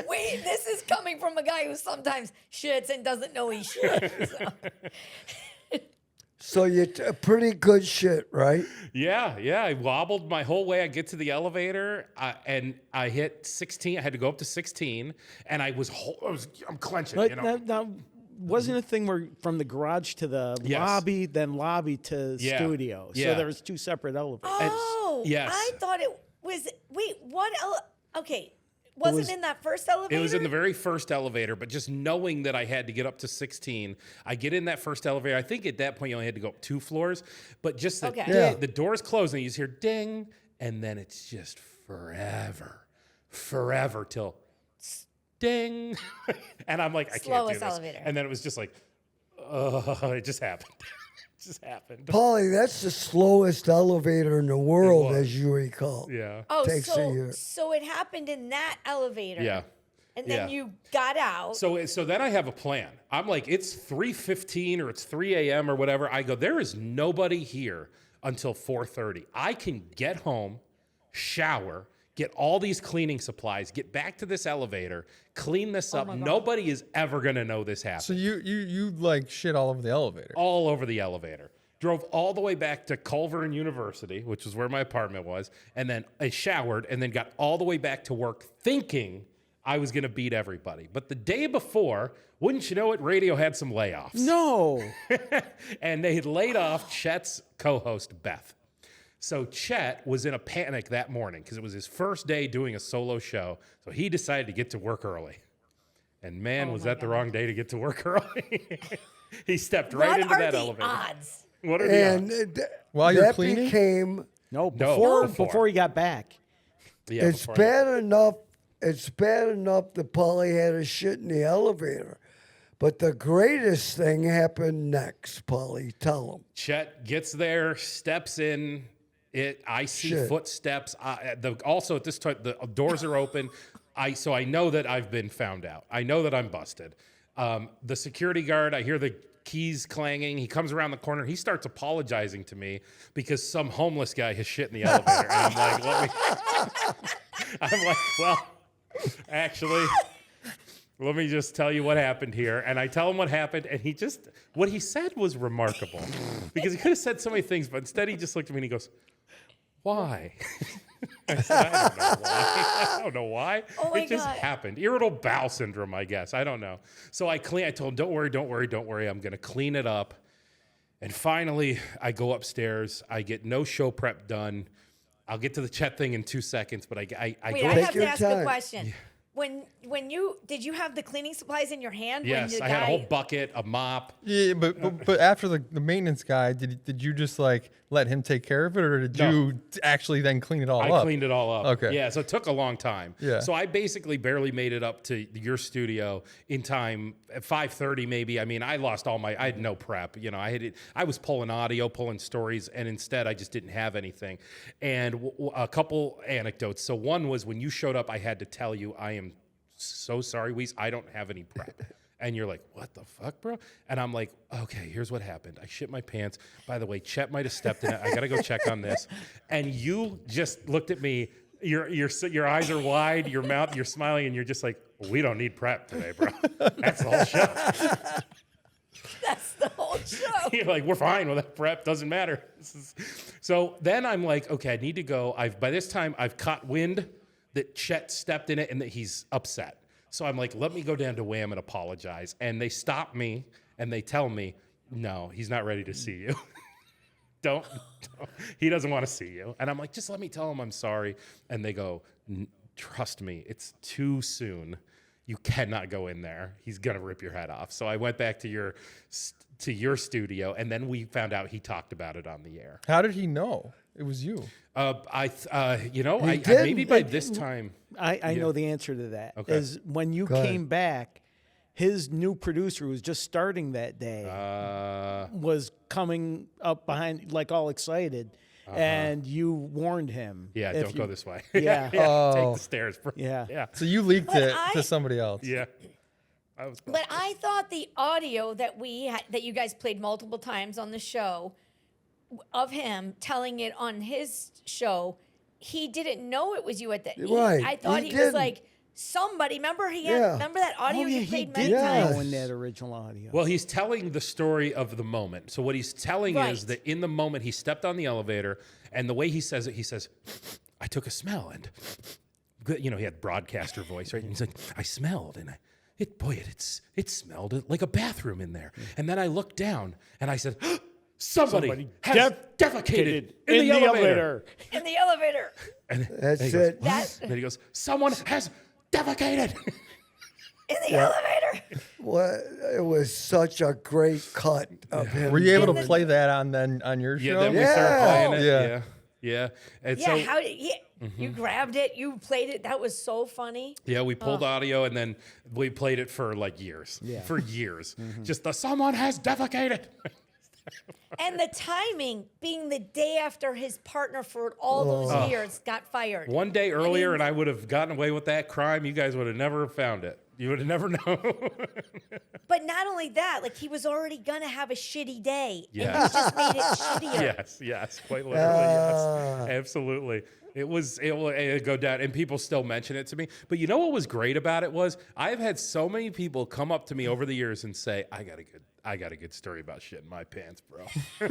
Wait, this is coming from a guy who sometimes shits and doesn't know he shits. So. So you're pretty good shit, right? Yeah. I wobbled my whole way. I get to the elevator, and I hit 16. I had to go up to 16, and I'm clenching. But now, wasn't a thing where from the garage to the Yes. lobby, then lobby to Yeah. studio? Yeah. So there was 2 separate elevators. Oh, yes. I thought it was. Wait, what? Okay, was it in that first elevator? It was in the very first elevator, but just knowing that I had to get up to 16, I get in that first elevator. I think at that point you only had to go up 2 floors, but just Okay. Yeah. the doors close and you just hear ding, and then it's just forever till ding, and I'm like, I can't do Slowest this. elevator. And then it was just like, it just happened. It just happened. Pauly, that's the slowest elevator in the world, was. as you recall. Yeah. Oh, Takes a year. so it happened in that elevator. Yeah. And then Yeah. you got out. So then I have a plan. I'm like, it's 3:15 or it's 3 a.m. or whatever. I go, there is nobody here until 4:30. I can get home, shower, get all these cleaning supplies, get back to this elevator, clean this up. Nobody is ever going to know this happened. So you like shit all over the elevator. All over the elevator. Drove all the way back to Culver and University, which was where my apartment was, and then I showered and then got all the way back to work thinking I was going to beat everybody. But the day before, wouldn't you know it, radio had some layoffs. No. And they had laid off Chet's co-host, Beth. So Chet was in a panic that morning because it was his first day doing a solo show. So he decided to get to work early. And man, was that the wrong day to get to work early. He stepped right into that elevator. Odds? What are the odds? While you're that cleaning? became. No, before. before he got back. Yeah, It's before I- bad enough. It's bad enough that Pauly had a shit in the elevator, but the greatest thing happened next. Pauly, tell him. Chet gets there, steps in. I see Shit. footsteps. Also, at this time, the doors are open. So I know that I've been found out. I know that I'm busted. The security guard, I hear the keys clanging. He comes around the corner. He starts apologizing to me because some homeless guy has shit in the elevator. And I'm like, well, actually, let me just tell you what happened here. And I tell him what happened, and what he said was remarkable because he could have said so many things, but instead he just looked at me and he goes, why? I said, I don't know why. Oh my it just God. happened. Irritable bowel syndrome, I guess. I don't know. So I told him, don't worry. I'm going to clean it up. And finally, I go upstairs. I get no show prep done. I'll get to the Chet thing in 2 seconds, but I Wait, go. I have your to ask time. a question. When you did you have the cleaning supplies in your hand? Yes, when the I had a guy, whole bucket, a mop. Yeah, but after the maintenance guy, did you just like let him take care of it, or did No. you actually then clean it all up? I cleaned it all up. Okay. Yeah, so it took a long time. Yeah. So I basically barely made it up to your studio in time at 5:30 maybe. I mean, I had no prep. You know, I was pulling audio, pulling stories, and instead I just didn't have anything. And a couple anecdotes. So one was when you showed up, I had to tell you, I am so sorry, Wease, I don't have any prep. And you're like, what the fuck, bro? And I'm like, okay, here's what happened. I shit my pants. By the way, Chet might have stepped in it. I got to go check on this. And you just looked at me. Your eyes are wide, your mouth, you're smiling, and you're just like, we don't need prep today, bro. That's the whole show. That's the whole show. You're like, we're fine with that prep. Doesn't matter. So then I'm like, okay, I need to go. By this time, I've caught wind that Chet stepped in it and that he's upset. So I'm like, let me go down to Wham and apologize. And they stop me and they tell me, no, he's not ready to see you. don't. He doesn't want to see you. And I'm like, just let me tell him I'm sorry. And they go, trust me, it's too soon. You cannot go in there. He's going to rip your head off. So I went back to your studio, and then we found out he talked about it on the air. How did he know it was you? Maybe by this time. I know the answer to that. Okay. Is when you came back, his new producer who was just starting that day was coming up behind, like all excited, and you warned him. Yeah, if don't go this way. Yeah. Take Oh. the stairs. Bro. Yeah. Yeah. So you leaked But it to somebody else. Yeah. But I thought the audio that that you guys played multiple times on the show of him telling it on his show, he didn't know it was you at the. Right, I thought he he was didn't. like somebody. Remember Yeah. remember that audio Oh, yeah, you he played did many Yes. times. know in that original audio. Well, he's telling the story of the moment. So what he's telling is Right. that in the moment he stepped on the elevator, and the way he says it, he says, I took a smell, and he had broadcaster voice, right? And he's like, I smelled, and it smelled like a bathroom in there. And then I looked down, and I said, somebody has defecated in the elevator. In the elevator. And That's he goes, it. "What?" Then he goes, someone has defecated. In the elevator. Well, it was such a great cut of him. Were you able to play that on your Yeah, show? then we started playing it. Yeah. Yeah. And Yeah, so, how did you grabbed it, you played it. That was so funny. yeah, we pulled audio and then we played it for like years. Yeah. For years. Just someone has defecated. And the timing being the day after his partner for all those years got fired. One day earlier, and I would have gotten away with that crime. You guys would have never found it. You would have never known. But not only that, like he was already gonna have a shitty day. And Yeah. he just made it shittier. yes, quite literally, yes, absolutely. It would go down, and people still mention it to me. But you know what was great about it was I've had so many people come up to me over the years and say, I got a good story about shit in my pants, bro.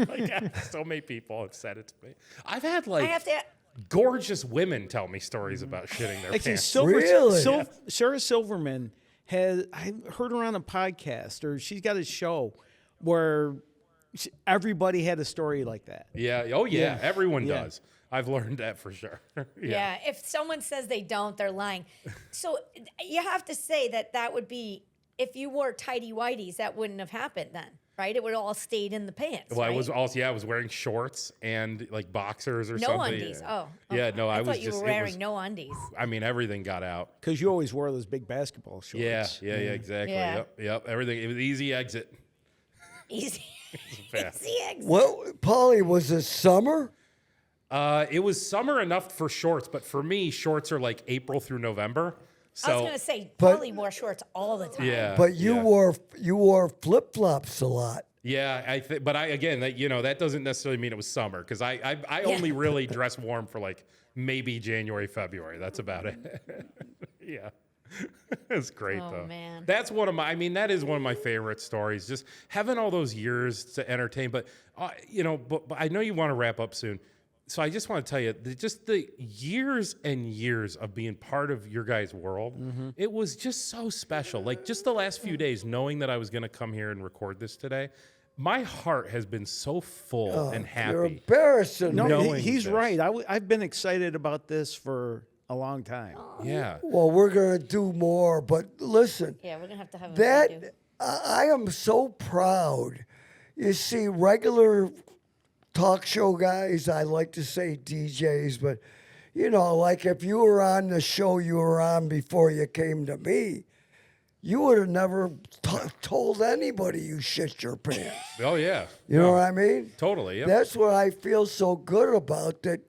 Like, so many people have said it to me. I've had like I have to gorgeous women tell me stories about shitting their Actually, pants. Really? Sarah Silverman I heard her on a podcast, or she's got a show where everybody had a story like that. Yeah. Oh, yeah. Everyone does. I've learned that for sure. Yeah. If someone says they don't, they're lying. So you have to say that would be, if you wore tighty whities, that wouldn't have happened then, right? It would have all stayed in the pants. Well, right? I was also, I was wearing shorts and like boxers or no something. undies. Oh. Yeah, okay. no, I was thought you just, were it wearing was- no undies. I mean, everything got out. Because you always wore those big basketball shorts. Yeah, exactly. Yeah. Yep. Everything. It was easy exit. Easy. Fast. Easy exit. Well, Pauly, was it summer? It was summer enough for shorts, but for me, shorts are like April through November. So I was gonna say, But- Pauly wore shorts all the time. yeah, But you yeah. wore flip flops a lot. Yeah, but again, that doesn't necessarily mean it was summer because I only really dress warm for like maybe January, February. That's about it. Yeah. It's great Oh, though. man. That's one of my. I mean, that is one of my favorite stories. Just having all those years to entertain. But but I know you want to wrap up soon. So I just want to tell you, just the years and years of being part of your guys' world, it was just so special. Like just the last few days, knowing that I was going to come here and record this today, my heart has been so full and happy. You're embarrassing No, me. Knowing he's this. right. I've been excited about this for a long time. Yeah. Well, we're gonna do more, but listen, Yeah, we're gonna have to have a redo. that I am so proud. You see, regular talk show guys, I like to say DJs, but like if you were on the show you were on before you came to me, you would have never told anybody you shit your pants. Oh yeah. You know what I mean? Totally. Yep. That's what I feel so good about, that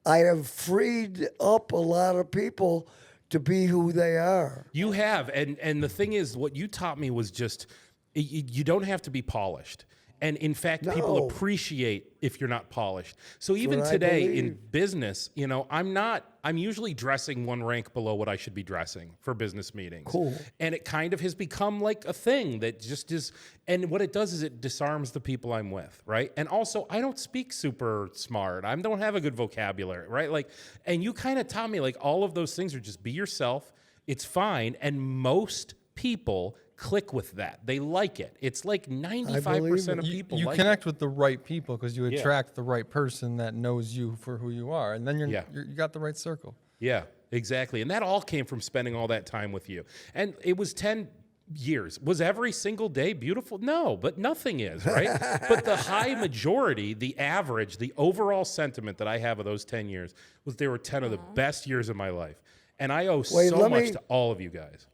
I have freed up a lot of people to be who they are. You have, and the thing is, what you taught me was just you don't have to be polished. And in fact, people No. appreciate if you're not polished. So even what I today in believe. business, I'm usually dressing one rank below what I should be dressing for business meetings. Cool. And it kind of has become like a thing that just is, and what it does is it disarms the people I'm with, right? And also, I don't speak super smart. I don't have a good vocabulary, right? Like, and you kind of taught me like all of those things are just be yourself. It's fine. And most people click with that. They like it. It's like 95% of people You like connect with the right people because you Yeah. attract the right person that knows you for who you are, and then you got the right circle. Yeah, exactly. And that all came from spending all that time with you. And it was 10 years. Was every single day beautiful? No, but nothing is, right? But the high majority, the average, the overall sentiment that I have of those 10 years was they were 10 of the best years of my life. And I owe so let much me- to all of you guys.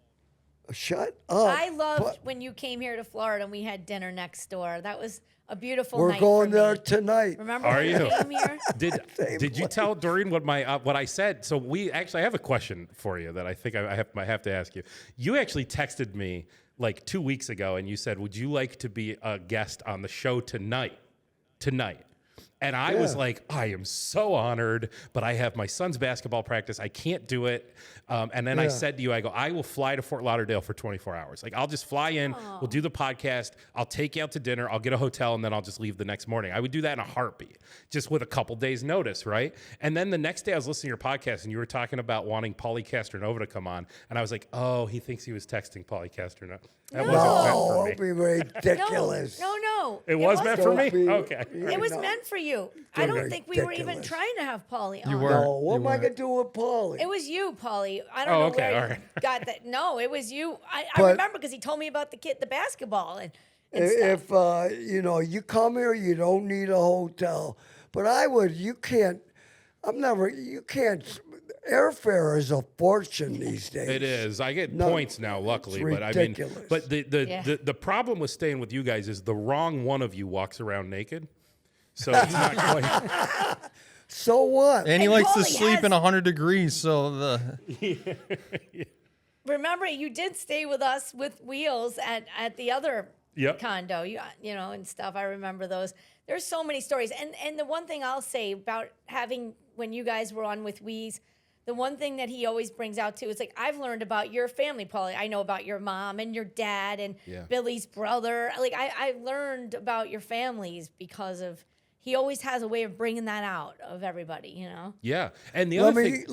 Shut up. I loved But when you came here to Florida and we had dinner next door. That was a beautiful we're night. going for there me. tonight. Remember Are when you? you came here? Did you tell Doreen what what I said? So I have a question for you that I think I have to ask you. You actually texted me like 2 weeks ago and you said, "Would you like to be a guest on the show tonight?" And I was like, I am so honored, but I have my son's basketball practice. I can't do it. And then I said to you, I go, I will fly to Fort Lauderdale for 24 hours. Like, I'll just fly in. We'll do the podcast. I'll take you out to dinner. I'll get a hotel, and then I'll just leave the next morning. I would do that in a heartbeat, just with a couple days' notice, right? And then the next day I was listening to your podcast, and you were talking about wanting Pauly Castronova to come on. And I was like, oh, he thinks he was texting Pauly Castronova. That wasn't meant No, for me. it'd be ridiculous. No. It was meant for me? Don't be- Okay. It was No. meant for you. I don't think we were even Ridiculous. trying to have Pauly on. You were. No, what You am I weren't. gonna do with Pauly? It was you, Pauly. I don't Oh, know okay, where all right. you got that. No, it was you. I But- remember because he told me about the basketball and stuff. If you come here, you don't need a hotel. But you can't. Airfare is a fortune these days. It is. I get No, points now, luckily. it's But I mean, ridiculous. but Yeah. the problem with staying with you guys is the wrong one of you walks around naked. So it's not quite. So what? And he And likes to Pauly sleep has- in 100 degrees, so the Remember, you did stay with us with Wheels at the other Yep. condo, and stuff. I remember those. There's so many stories. And the one thing I'll say about having, when you guys were on with Wease, the one thing that he always brings out too is like, I've learned about your family, Pauly. I know about your mom and your dad and Yeah. Billy's brother. Like I learned about your families because of he always has a way of bringing that out of everybody, you know? Yeah. And the Let other me thing.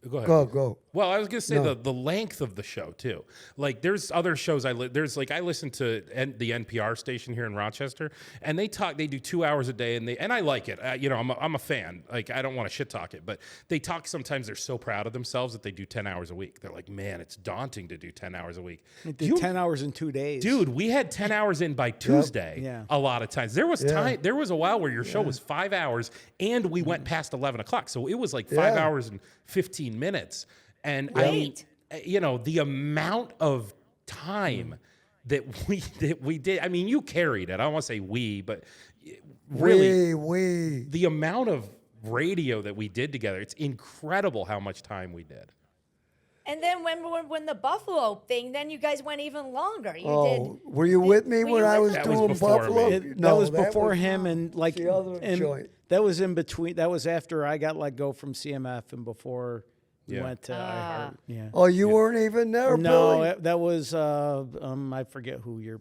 Go ahead. go. Well, I was gonna say No. the length of the show too. Like, there's other shows I listen to the NPR station here in Rochester, and they do 2 hours a day, and I like it. I'm a fan. Like, I don't want to shit talk it, but they talk sometimes. They're so proud of themselves that they do 10 hours a week. They're like, man, it's daunting to do 10 hours a week. It did 10 hours in 2 days. Dude, we had 10 hours in by Tuesday. Yeah. A lot of times. There was a while where your show was 5 hours and we went past 11 o'clock. So it was like 5 hours and 15 minutes. And I mean, the amount of time that we did, I mean, you carried it. I don't want to say we, but really we. The amount of radio that we did together, it's incredible how much time we did. And then when the Buffalo thing, then you guys went even longer. Were you with me when I was That was doing before Buffalo? me. That was before him, and like the other and joint. that was in between. That was after I got let go from CMF and before we went to iHeart. Yeah. Oh, you weren't even there, No, Billy? that was I forget who your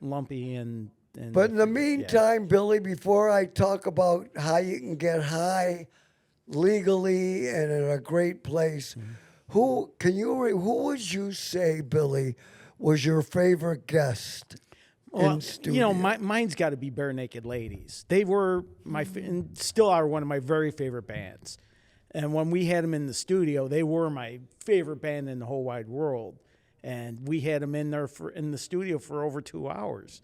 Lumpy and. But in the meantime, Billy, before I talk about how you can get high legally and in a great place, who would you say, Billy, was your favorite guest in studio? Mine's got to be Bare Naked Ladies. They were and still are one of my very favorite bands. And when we had them in the studio, they were my favorite band in the whole wide world. And we had them in there in the studio for over 2 hours,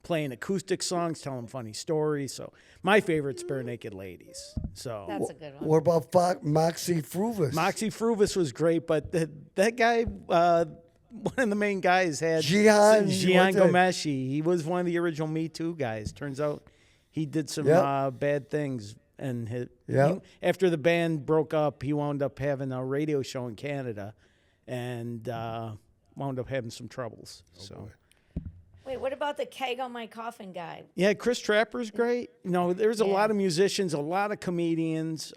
playing acoustic songs, telling funny stories. So my favorite's Bare Naked Ladies. So That's a good one. What about Moxie Fruvis? Moxie Fruvis was great, but that guy, one of the main guys had Gian Gomeshi. He was one of the original Me Too guys. Turns out he did some bad things. And after the band broke up, he wound up having a radio show in Canada and wound up having some troubles. Wait, what about the keg on my coffin guy? Yeah, Chris Trapper's great. There's a lot of musicians, a lot of comedians.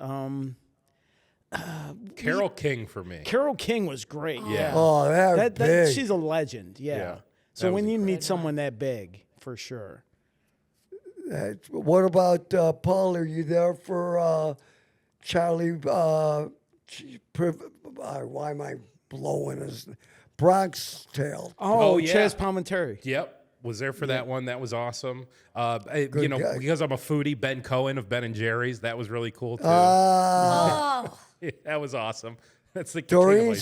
Carole King for me. Carole King was great. Yeah. Oh, that big. She's a legend. Yeah. So when you meet someone that big, for sure. What about Paul? Are you there for Charlie? Why am I blowing his Bronx Tale? Oh, yeah. Chaz Palminteri. Yep. Was there for that one. That was awesome. guy. Because I'm a foodie, Ben Cohen of Ben and Jerry's. That was really cool, too. Ah. That was awesome. That's the Doreen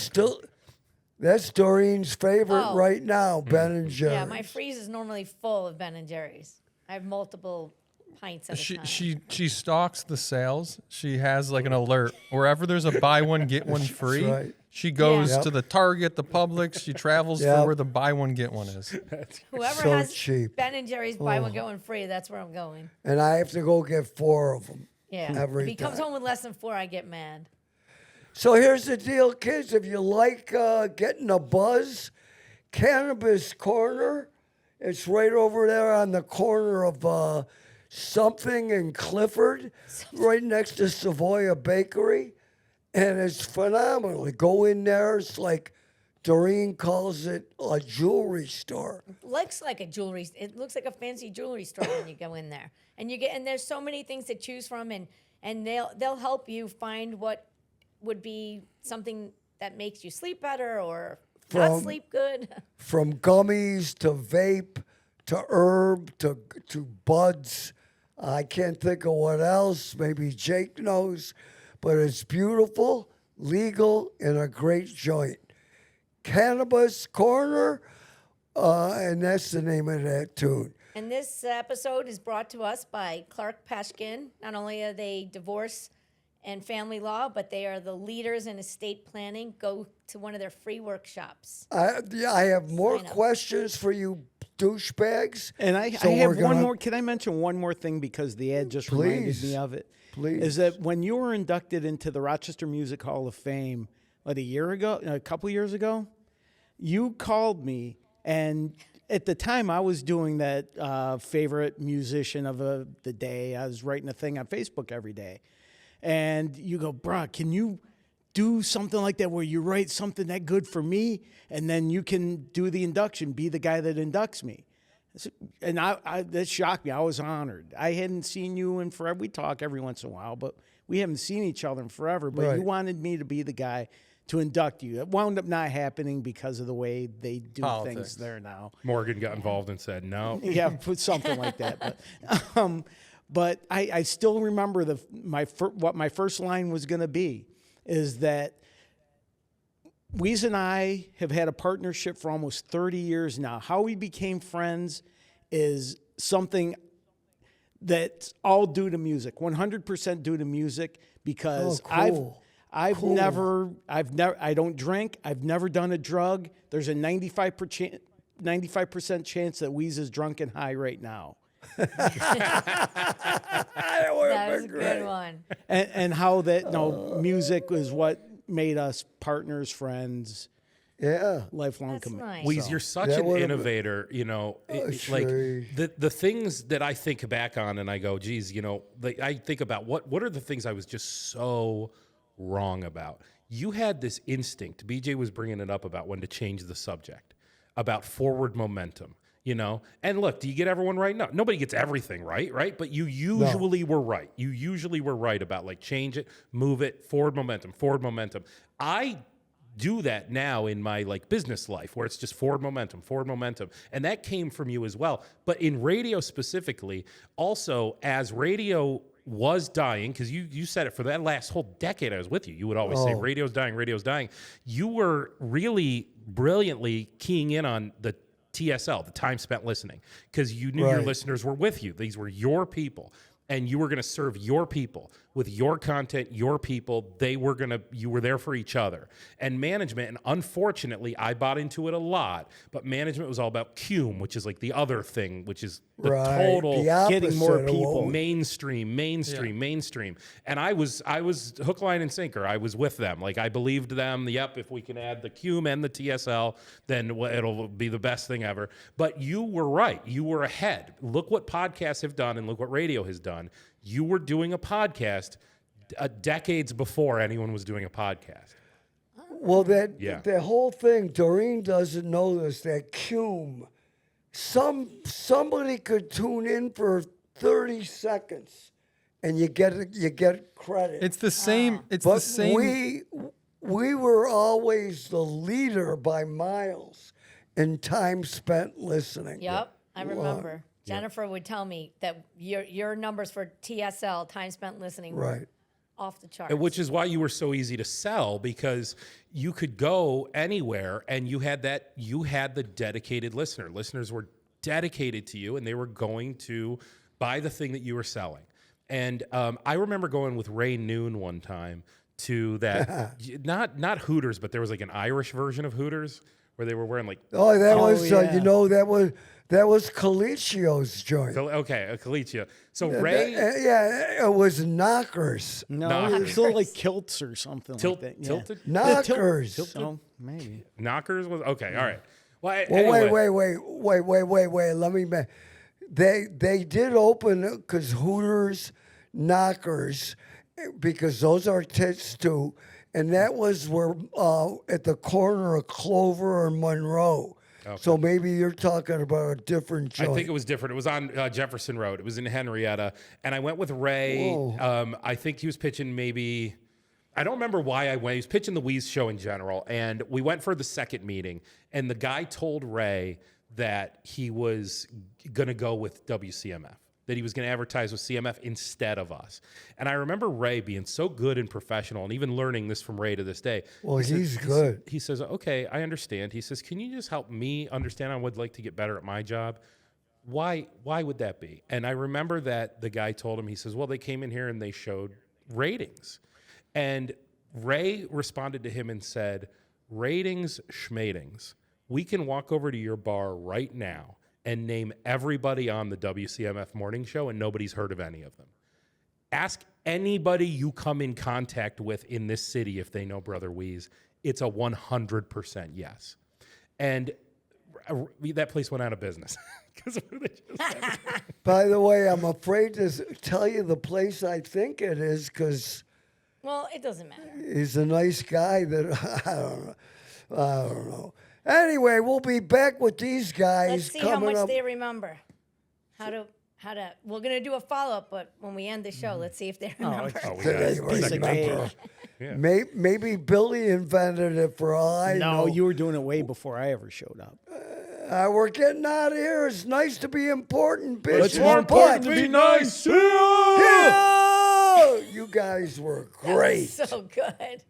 That's Doreen's favorite Oh. right now, Ben and Jerry's. Yeah, my freeze is normally full of Ben and Jerry's. I have multiple pints at a time. She stalks the sales. She has like an alert wherever there's a buy one get one free. right. She goes Yeah. to the Target, the Publix. She travels Yep. for where the buy one get one is. Whoever so has cheap. Ben and Jerry's buy one get one free, that's where I'm going. And I have to go get 4 of them. Yeah. Every if he comes time. home with less than 4, I get mad. So here's the deal, kids. If you like getting a buzz, Cannabis Corner, it's right over there on the corner of Something and Clifford, right next to Savoya Bakery. And it's phenomenal. Go in there. It's like Doreen calls it a jewelry store. Looks like a jewelry. It looks like a fancy jewelry store when you go in there, and there's so many things to choose from, and they'll help you find what would be something that makes you sleep better or not sleep good. From gummies to vape to herb to buds. I can't think of what else. Maybe Jake knows. But it's beautiful, legal, and a great joint. Cannabis Corner, and that's the name of that tune. And this episode is brought to us by Clark Peshkin. Not only are they divorce and family law, but they are the leaders in estate planning. Go to one of their free workshops. I have more questions for you douchebags. And I have one more. Can I mention one more thing because the ad just reminded me of it? Please. Is that when you were inducted into the Rochester Music Hall of Fame, a couple years ago, you called me, and at the time I was doing that favorite musician of the day. I was writing a thing on Facebook every day. And you go, bruh, can you do something like that where you write something that good for me, and then you can do the induction, be the guy that inducts me? And that shocked me. I was honored. I hadn't seen you in forever. We talk every once in a while, but we haven't seen each other in forever. But Right. you wanted me to be the guy to induct you. It wound up not happening because of the way they do Politics. things there now. Morgan got involved and said no. Yeah, put something like that. But I still remember what my first line was going to be is that Wease and I have had a partnership for almost 30 years now. How we became friends is something that's all due to music, 100% due to music, because cool. I don't drink. I've never done a drug. There's a 95% chance that Wease is drunk and high right now. That was a good one. And how that music is what made us partners, friends, lifelong That's commitment. nice. Wease, you're such That an would've innovator, you know, like the things that I think back on and I go, geez, you know, like I think about what are the things I was just so wrong about. You had this instinct, BJ was bringing it up about when to change the subject, about forward momentum, you know? And look, do you get everyone right? No, nobody gets everything right? But you usually were right. You usually were right about like change it, move it, forward momentum. I do that now in my like business life where it's just forward momentum. And that came from you as well. But in radio specifically, also as radio was dying, because you said it for that last whole decade I was with you. You would always say radio's dying. You were really brilliantly keying in on the TSL, the time spent listening, because you knew your listeners were with you. These were your people. And you were going to serve your people with your content, your people. You were there for each other. And management, and unfortunately, I bought into it a lot, but management was all about cume, which is like the other thing, which is the total getting more people. Mainstream. And I was hook, line, and sinker. I was with them. Like I believed them. Yep, if we can add the cume and the TSL, then it'll be the best thing ever. But you were right. You were ahead. Look what podcasts have done and look what radio has done. You were doing a podcast decades before anyone was doing a podcast. Well, that whole thing, Doreen doesn't know this, that cume. Somebody could tune in for 30 seconds and you get credit. It's the same. It's But the same. we were always the leader by miles in time spent listening. Yep, I remember. Jennifer would tell me that your numbers for TSL, time spent listening, were off the charts. Which is why you were so easy to sell, because you could go anywhere and you had the dedicated listener. Listeners were dedicated to you and they were going to buy the thing that you were selling. And I remember going with Ray Noon one time to that, not Hooters, but there was like an Irish version of Hooters where they were wearing like... That was Colicchio's joint. Okay, Colicchio. So Ray... it was Knockers. No, it's sort of like kilts or something like that. Yeah. Tilted? Knockers. Oh, maybe. Knockers was... Okay, all right. Well, Wait. Let me... They did open, because Hooters, Knockers, because those are tits too, and that was where at the corner of Clover and Monroe. Okay. So maybe you're talking about a different joint. I think it was different. It was on Jefferson Road. It was in Henrietta. And I went with Ray. I think he was pitching maybe... I don't remember why I went. He was pitching the Wease show in general. And we went for the second meeting. And the guy told Ray that he was going to go with WCMF, that he was going to advertise with CMF instead of us. And I remember Ray being so good and professional, and even learning this from Ray to this day. Well, he's good. He says, okay, I understand. He says, can you just help me understand I would like to get better at my job? Why would that be? And I remember that the guy told him, he says, well, they came in here and they showed ratings. And Ray responded to him and said, ratings, schmatings. We can walk over to your bar right now and name everybody on the WCMF morning show, and nobody's heard of any of them. Ask anybody you come in contact with in this city if they know Brother Wease. It's a 100% yes. And that place went out of business. By the way, I'm afraid to tell you the place I think it is, because... Well, it doesn't matter. He's a nice guy that, I don't know. Anyway, we'll be back with these guys Let's see how coming much up. they remember. How to. We're gonna do a follow up, but when we end the show, let's see if they remember. They piece of remember. cake. Yeah. Maybe Billy invented it for all I know. No, you were doing it way before I ever showed up. We're getting out of here. It's nice to be important, bitch. It's more important to be nice. Yeah! You guys were great. So good.